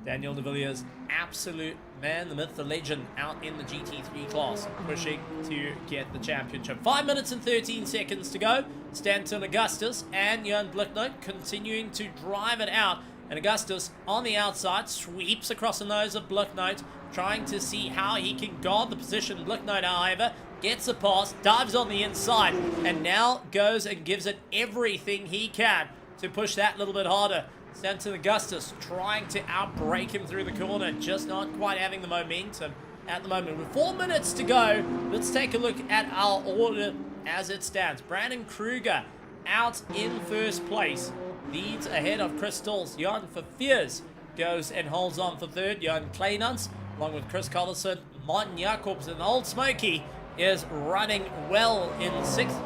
Daniel de Villiers, absolute man, the myth, the legend, out in the GT3 class, pushing to get the championship. 5 minutes and 13 seconds to go. Stanton Augustus and Jan Blicknote continuing to drive it out. And Augustus on the outside sweeps across the nose of Blicknote, trying to see how he can guard the position. Blicknote, however, gets a pass, dives on the inside, and now goes and gives it everything he can to push that little bit harder. Stanton Augustus trying to outbrake him through the corner, just not quite having the momentum at the moment. With 4 minutes to go, let's take a look at our order as it stands. Brandon Kruger out in first place, leads ahead of Chris Stalls. Jan Verveers goes and holds on for third. Jan Kleinans, along with Chris Collison, Martin Jacobs, and Old Smoky is running well in sixth.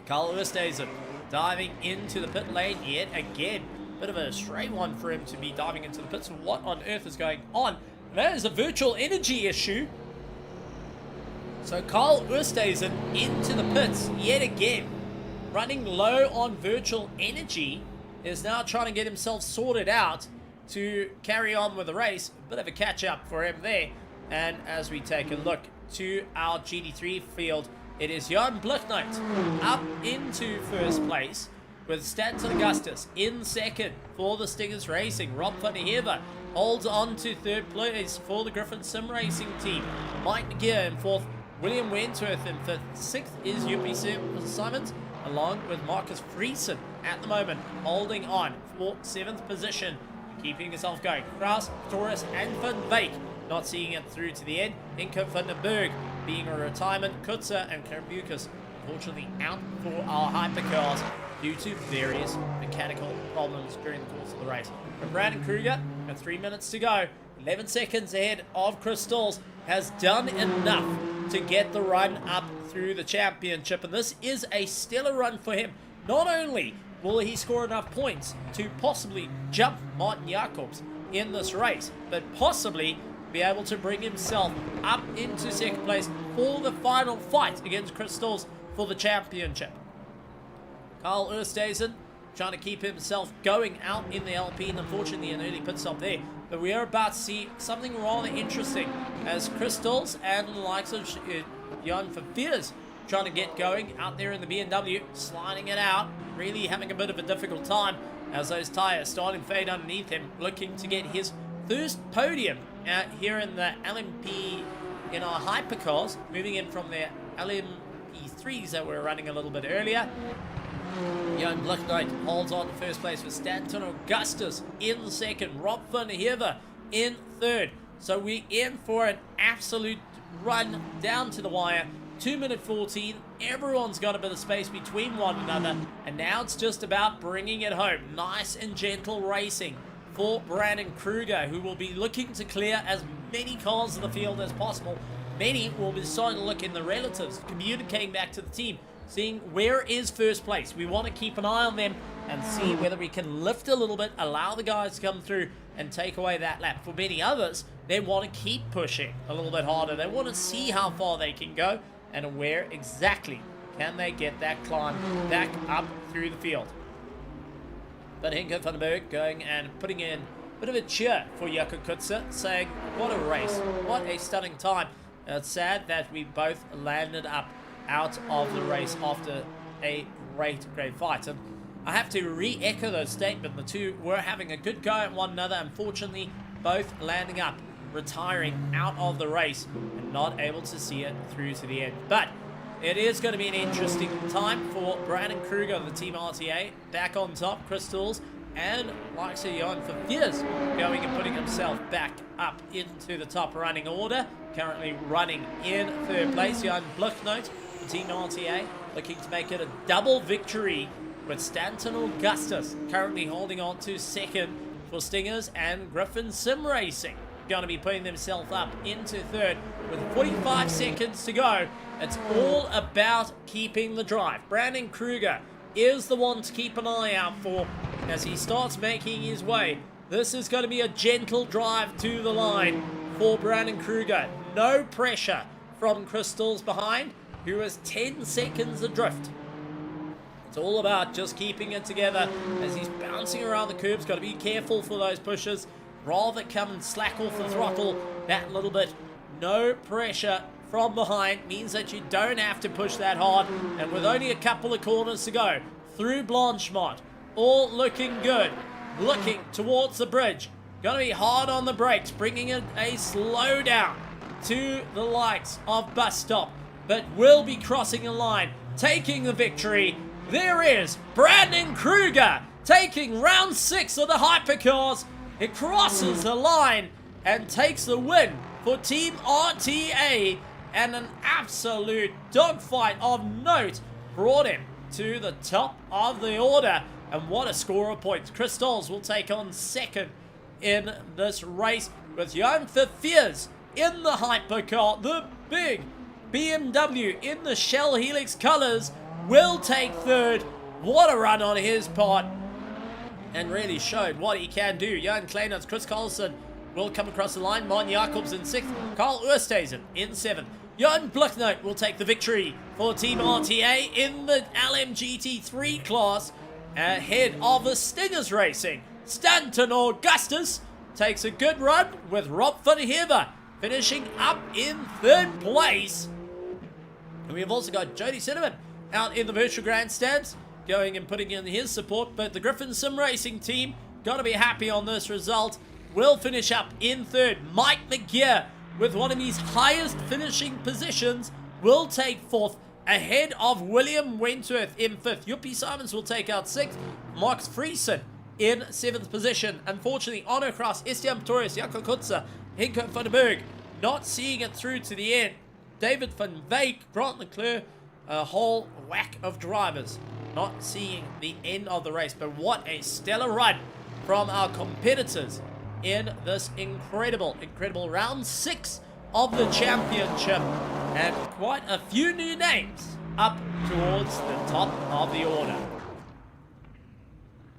Carl Oosthuizen diving into the pit lane yet again. Bit of a stray one for him to be diving into the pits. What on earth is going on? That is a virtual energy issue. So Carl Oosthuizen into the pits yet again. Running low on virtual energy, is now trying to get himself sorted out to carry on with the race. A bit of a catch up for him there. And as we take a look to our GT3 field, it is Jan Blicknote up into first place, with Stanton Augustus in second for the Stingers Racing. Rob van der Heever holds on to third place for the Griffin Sim Racing team. Mike Nagier in fourth, William Wentworth in fifth. Sixth is UP Simons, along with Marcus Friesen at the moment, holding on for seventh position, keeping himself going. Kraus, Taurus, and Van Wyk not seeing it through to the end. Inke van den Berg being a retirement. Kutzer and Karabukas unfortunately out for our hypercars due to various mechanical problems during the course of the race. But Brandon Kruger, at 3 minutes to go, 11 seconds ahead of Chris Stalls, has done enough to get the run up through the championship, and this is a stellar run for him. Not only will he score enough points to possibly jump Martin Jacobs in this race, but possibly be able to bring himself up into second place for the final fight against Chris Stalls for the championship. Carl Oosthuizen trying to keep himself going out in the LP, and unfortunately an early pit stop there. But we are about to see something rather interesting as Chris Stalls and the likes of Jan Verveers trying to get going out there in the BMW, sliding it out, really having a bit of a difficult time as those tyres starting to fade underneath him, looking to get his first podium here in the LMP in our Hypercars, moving in from the LMP3s that were running a little bit earlier. Jan Blechknight holds on to first place with Stanton Augustus in second, Rob van Heerden in third. So we're in for an absolute run down to the wire. 2-minute 14. Everyone's got a bit of space between one another, and now it's just about bringing it home. Nice and gentle racing for Brandon Kruger, who will be looking to clear as many cars in the field as possible. Many will be starting to look in the relatives, communicating back to the team, seeing where is first place. We want to keep an eye on them and see whether we can lift a little bit, allow the guys to come through and take away that lap. For many others, they want to keep pushing a little bit harder. They want to see how far they can go and where exactly can they get that climb back up through the field. But Henko van den Berg going and putting in a bit of a cheer for Jaco Kutzer, saying, what a race, what a stunning time. It's sad that we both landed up out of the race after a great fight. And I have to re-echo those statements. The two were having a good go at one another. Unfortunately, both landing up, retiring out of the race and not able to see it through to the end. But it is going to be an interesting time for Brandon Kruger of the Team RTA. Back on top, Crystals and likes of Johan Verveers going and putting himself back up into the top running order. Currently running in third place. Johan Blechknight, the Team RTA, looking to make it a double victory with Stanton Augustus currently holding on to second for Stingers, and Griffin Sim Racing going to be putting themselves up into third with 45 seconds to go. It's all about keeping the drive. Brandon Kruger is the one to keep an eye out for as he starts making his way. This is going to be a gentle drive to the line for Brandon Kruger. No pressure from Crystals behind, who is 10 seconds adrift. It's all about just keeping it together as he's bouncing around the curbs. Got to be careful for those pushes. Rather come and slack off the throttle that little bit. No pressure from behind means that you don't have to push that hard. And with only a couple of corners to go through Blanchemont, all looking good. Looking towards the bridge. Going to be hard on the brakes, bringing it a slowdown to the likes of Bus Stop. But will be crossing a line, taking the victory. There is Brandon Kruger taking round 6 of the Hypercars. It crosses the line and takes the win for Team RTA, and an absolute dogfight of note brought him to the top of the order. And what a score of points. Crystals will take on second in this race with Johan Verveers in the Hypercar. The big BMW in the Shell Helix colors will take third. What a run on his part, and really showed what he can do. Jan Kleinert, Chris Carlson will come across the line. Mon Jacobs in 6th. Carl Oosthuizen in 7th. Jan Blechknight will take the victory for Team RTA in the LMGT3 class, ahead of the Stingers Racing. Stanton Augustus takes a good run with Rob van Heerden finishing up in 3rd place. And we've also got Jody Cinnamon out in the virtual grandstands, going and putting in his support. But the Griffin Sim Racing team got to be happy on this result. Will finish up in 3rd. Mike McGear, with one of his highest finishing positions, will take 4th, ahead of William Wentworth in 5th. Yuppie Simons will take out 6th. Max Friesen in 7th position. Unfortunately, Onocross, Estienne Torres, Jaco Kutzer, Henko van den Berg not seeing it through to the end. David van Wyk, Grant Leclerc, a whole whack of drivers not seeing the end of the race. But what a stellar run from our competitors in this incredible round 6 of the championship, and quite a few new names up towards the top of the order.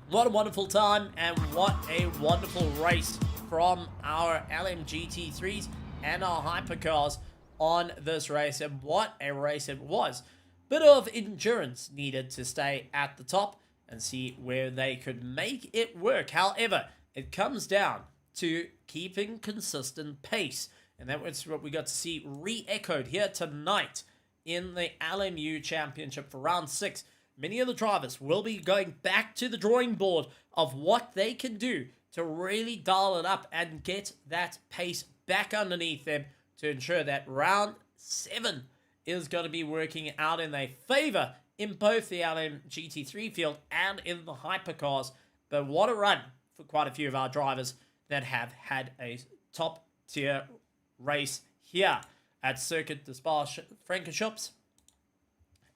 What a wonderful time, and what a wonderful race from our LMGT3s and our Hypercars on this race, and what a race it was. Bit of endurance needed to stay at the top and see where they could make it work. However, it comes down to keeping consistent pace, and that was what we got to see re-echoed here tonight in the LMU Championship for round 6, many of the drivers will be going back to the drawing board of what they can do to really dial it up and get that pace back underneath them to ensure that round 7 is going to be working out in their favor in both the LMGT3 field and in the hypercars. But what a run for quite a few of our drivers that have had a top tier race here at Circuit de Spa-Francorchamps,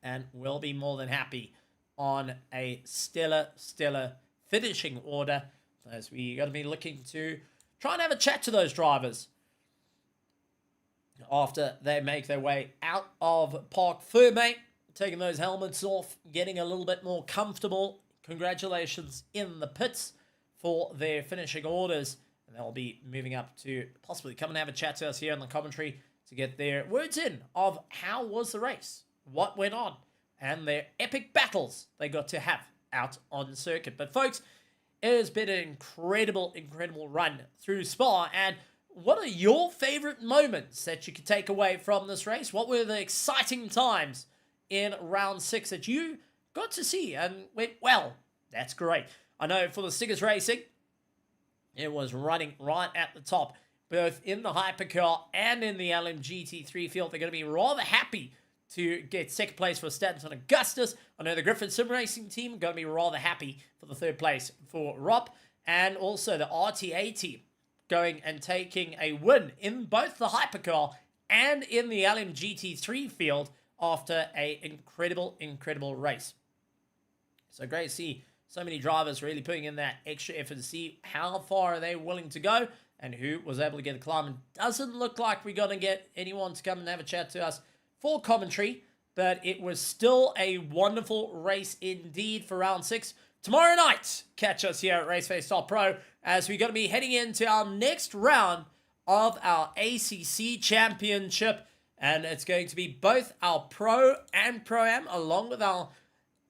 and will be more than happy on a stellar finishing order, as we're going to be looking to try and have a chat to those drivers after they make their way out of Parc Ferme, taking those helmets off, getting a little bit more comfortable. Congratulations in the pits for their finishing orders, and they'll be moving up to possibly come and have a chat to us here in the commentary to get their words in of how was the race, what went on, and their epic battles they got to have out on the circuit. But folks, it has been an incredible run through Spa, and what are your favorite moments that you could take away from this race? What were the exciting times in round 6 that you got to see and went, well, that's great. I know for the Stickers Racing, it was running right at the top, both in the Hypercar and in the LMGT3 field. They're going to be rather happy to get second place for Stanton Augustus. I know the Griffin Sim Racing team are going to be rather happy for the third place for Rob, and also the RTA team going and taking a win in both the Hypercar and in the LMGT3 field after a incredible race. So great to see so many drivers really putting in that extra effort to see how far are they willing to go and who was able to get a climb. And doesn't look like we're going to get anyone to come and have a chat to us for commentary, but it was still a wonderful race indeed for round 6. Tomorrow night, catch us here at RaceFace.Pro as we're going to be heading into our next round of our ACC Championship, and it's going to be both our Pro and Pro-Am along with our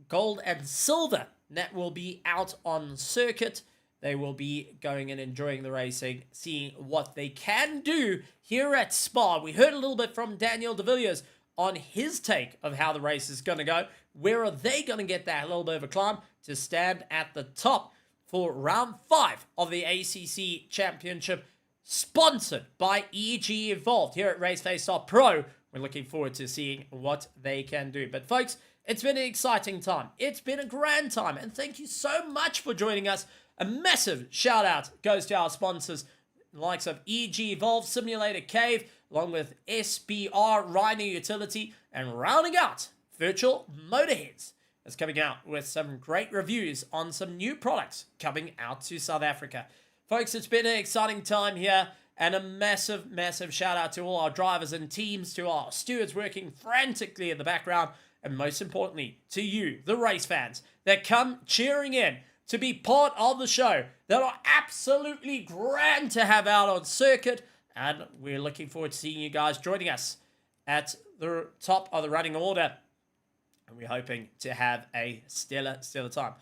Gold and Silver that will be out on circuit. They will be going and enjoying the racing, seeing what they can do here at Spa. We heard a little bit from Daniel de Villiers on his take of how the race is going to go. Where are they going to get that little bit of a climb to stand at the top for round 5 of the ACC Championship, sponsored by EG Evolved here at RaceFace.Pro. We're looking forward to seeing what they can do. But folks, it's been an exciting time. It's been a grand time. And thank you so much for joining us. A massive shout out goes to our sponsors, the likes of EG Evolved, Simulator Cave, along with SBR, Rhino Utility, and rounding out Virtual MotorHeads is coming out with some great reviews on some new products coming out to South Africa. Folks, it's been an exciting time here, and a massive shout out to all our drivers and teams, to our stewards working frantically in the background, and most importantly, to you, the race fans, that come cheering in to be part of the show, that are absolutely grand to have out on circuit. And we're looking forward to seeing you guys joining us at the top of the running order. And we're hoping to have a stellar time.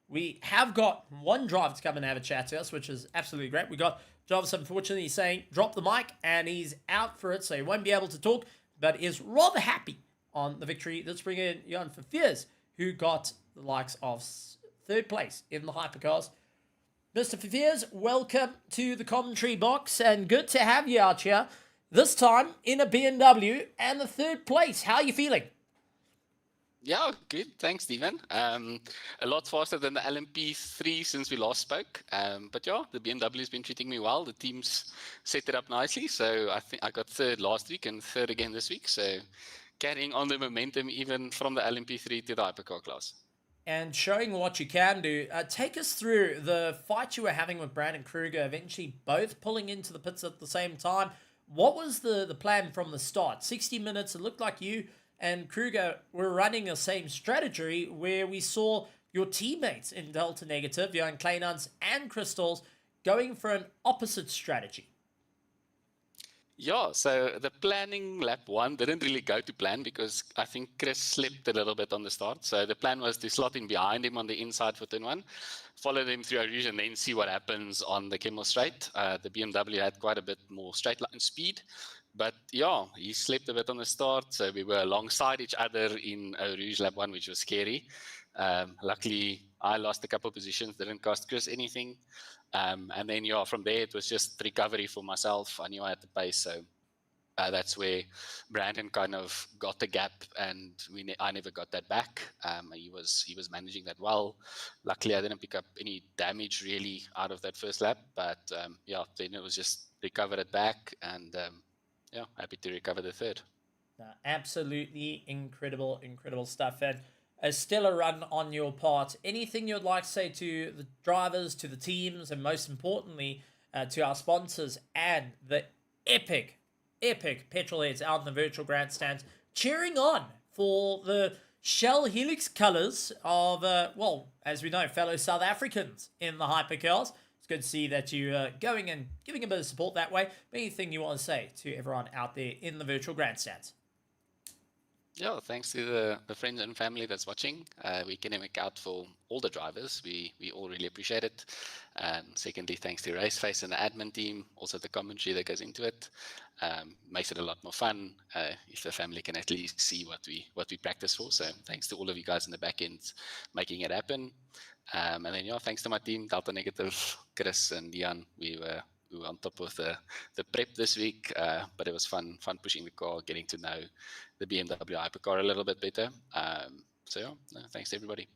We have got one driver to come and have a chat to us, which is absolutely great. We got Jarvis, unfortunately, saying drop the mic, and he's out for it, so he won't be able to talk, but is rather happy on the victory. Let's bring in Jan Verveers, who got the likes of 3rd place in the Hypercars. Mr. Verveers, welcome to the commentary box, and good to have you out here. This time in a BMW and the 3rd place. How are you feeling? Yeah, good. Thanks, Stephen. A lot faster than the LMP3 since we last spoke. But yeah, the BMW has been treating me well. The team's set it up nicely. So I think I got 3rd last week and 3rd again this week. So carrying on the momentum even from the LMP3 to the Hypercar class. And showing what you can do. Take us through the fight you were having with Brandon Kruger, eventually both pulling into the pits at the same time. What was the plan from the start? 60 minutes, it looked like you and Kruger were running the same strategy, where we saw your teammates in Delta Negative, Johan Kleinans and Crystals, going for an opposite strategy. Yeah, so the planning lap 1 didn't really go to plan because I think Chris slipped a little bit on the start. So the plan was to slot in behind him on the inside for turn 1, follow him through Rouge, and then see what happens on the Kemmel Straight. The BMW had quite a bit more straight line speed. But yeah, he slipped a bit on the start, so we were alongside each other in Rouge lap 1, which was scary. Luckily, I lost a couple of positions, didn't cost Chris anything. And then, yeah, from there, it was just recovery for myself. I knew I had the pace, so that's where Brandon kind of got the gap, and I never got that back. He was managing that well. Luckily, I didn't pick up any damage really out of that first lap, but yeah, then it was just recover it back, and yeah, happy to recover the third. Absolutely incredible stuff. And a stellar run on your part. Anything you'd like to say to the drivers, to the teams, and most importantly, to our sponsors and the epic petrol heads out in the virtual grandstands, cheering on for the Shell Helix colours of, well, as we know, fellow South Africans in the Hypercars. It's good to see that you're going and giving a bit of support that way. Anything you want to say to everyone out there in the virtual grandstands? Yeah, thanks to the friends and family that's watching. We can make out for all the drivers. We all really appreciate it. Secondly, thanks to RaceFace and the admin team, also the commentary that goes into it. Makes it a lot more fun if the family can at least see what we practice for. So thanks to all of you guys in the back end making it happen. And then, yeah, thanks to my team, Delta Negative, Chris and Dion. We were on top of the prep this week, but it was fun pushing the car, getting to know the BMW Hypercar a little bit better. So yeah, thanks to everybody.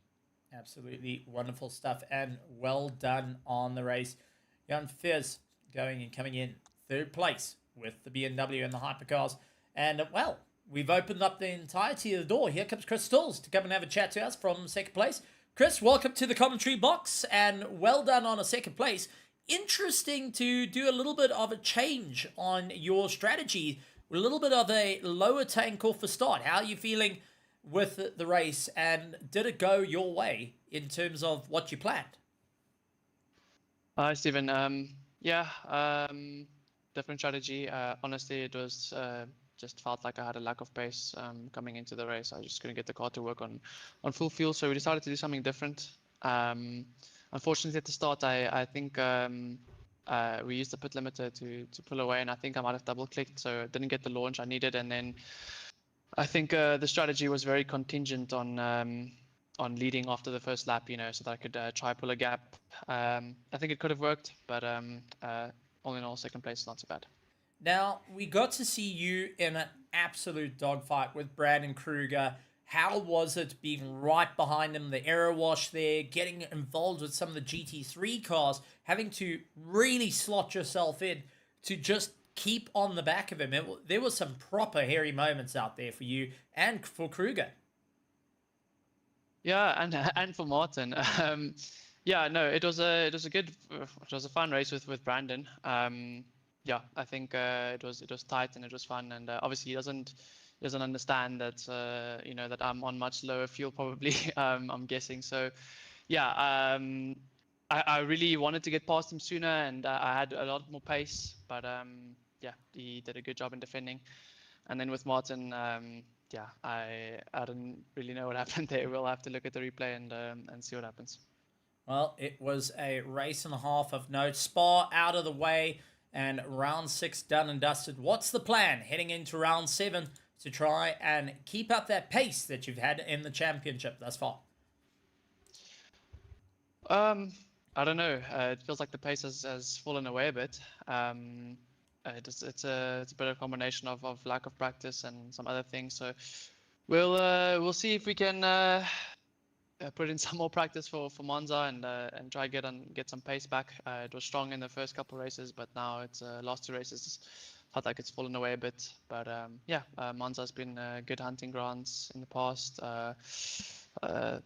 Absolutely wonderful stuff, and well done on the race. Jan Fierce going and coming in third place with the BMW and the Hypercars. And well, we've opened up the entirety of the door. Here comes Chris Stalls to come and have a chat to us from second place. Chris, welcome to the commentary box, and well done on a second place. Interesting to do a little bit of a change on your strategy, a little bit of a lower tank off the start. How are you feeling with the race, and did it go your way in terms of what you planned? Hi, Stephen. Yeah, different strategy. Honestly, it was just felt like I had a lack of pace coming into the race. I just couldn't get the car to work on full fuel, so we decided to do something different. Unfortunately, at the start, I think we used the pit limiter to pull away, and I think I might have double-clicked, so I didn't get the launch I needed. And then I think the strategy was very contingent on leading after the first lap, so that I could try pull a gap. I think it could have worked, but all in all, second place is not too bad. Now, we got to see you in an absolute dogfight with Brandon Kruger. How was it being right behind him, the aero wash there, getting involved with some of the GT3 cars, having to really slot yourself in to just keep on the back of him? There was some proper hairy moments out there for you and for Kruger. Yeah, and for Martin. Yeah, no, it was a fun race with Brandon. Yeah, I think it was tight and it was fun, and obviously he doesn't understand that that I'm on much lower fuel probably. I'm guessing. So yeah, I really wanted to get past him sooner, and I had a lot more pace, but yeah, he did a good job in defending. And then with Martin, yeah, I didn't really know what happened there. We'll have to look at the replay and see what happens. Well, it was a race and a half of note. Spa out of the way, and round 6 done and dusted. What's the plan heading into round 7 to try and keep up that pace that you've had in the championship thus far? I don't know. It feels like the pace has fallen away a bit. It's a bit of a combination of lack of practice and some other things. So we'll see if we can put in some more practice for Monza and try get some pace back. It was strong in the first couple of races, but now it's last 2 races felt like it's fallen away a bit. But yeah, Monza's been good hunting grounds in the past. The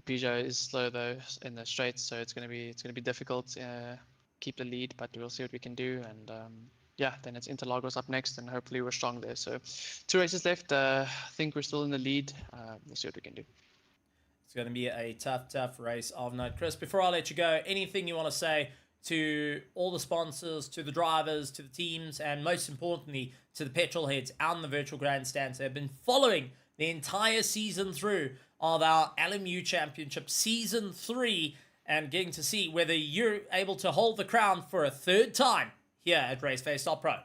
Peugeot is slow though in the straights, so it's gonna be difficult keep the lead, but we'll see what we can do. And yeah, then it's Interlagos up next, and hopefully we're strong there. So 2 races left. I think we're still in the lead. We'll see what we can do. It's going to be a tough race of note. Chris, before I let you go, anything you want to say to all the sponsors, to the drivers, to the teams, and most importantly, to the petrol heads out in the virtual grandstands that have been following the entire season through of our LMU Championship Season 3 and getting to see whether you're able to hold the crown for a 3rd time here at RaceFace.Pro.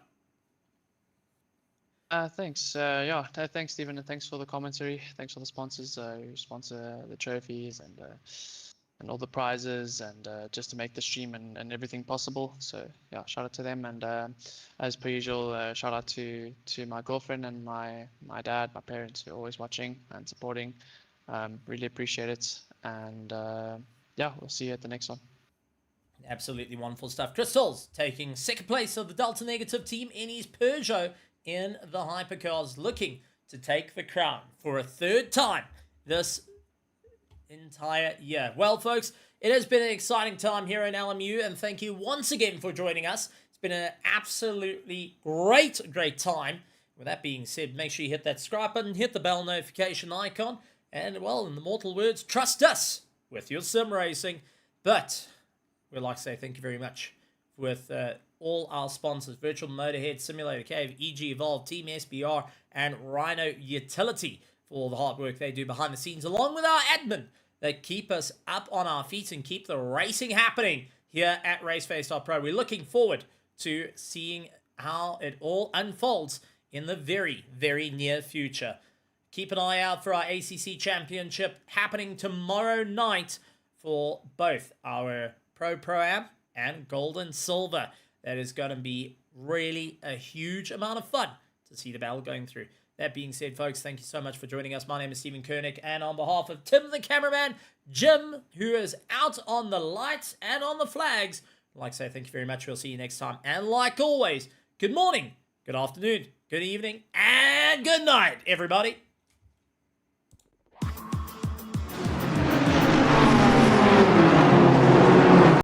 Thanks. Thanks, Stephen, and thanks for the commentary. Thanks for the sponsors who sponsor the trophies and all the prizes and just to make the stream and everything possible. So yeah, shout out to them. And as per usual, shout out to my girlfriend and my dad, my parents who are always watching and supporting. Really appreciate it. And yeah, we'll see you at the next one. Absolutely wonderful stuff. Crystals taking second place of the Delta Negative team in his Peugeot in the Hypercars, looking to take the crown for a third time this entire year. Well, folks, it has been an exciting time here in LMU, and thank you once again for joining us. It's been an absolutely great time. With that being said, make sure you hit that subscribe button, hit the bell notification icon, and, well, in the mortal words, trust us with your sim racing. But we'd like to say thank you very much with all our sponsors: Virtual MotorHeads, Simulator Cave, EG Evolve, Team SBR, and Rhino Utility, for all the hard work they do behind the scenes, along with our admin that keep us up on our feet and keep the racing happening here at RaceFace.Pro. We're looking forward to seeing how it all unfolds in the very near future. Keep an eye out for our ACC Championship happening tomorrow night for both our Pro-Am and Gold and Silver. That is going to be really a huge amount of fun to see the battle going through. That being said, folks, thank you so much for joining us. My name is Stephen Koenig, and on behalf of Tim the cameraman, Jim, who is out on the lights and on the flags, I'd like to say thank you very much. We'll see you next time. And like always, good morning, good afternoon, good evening, and good night, everybody.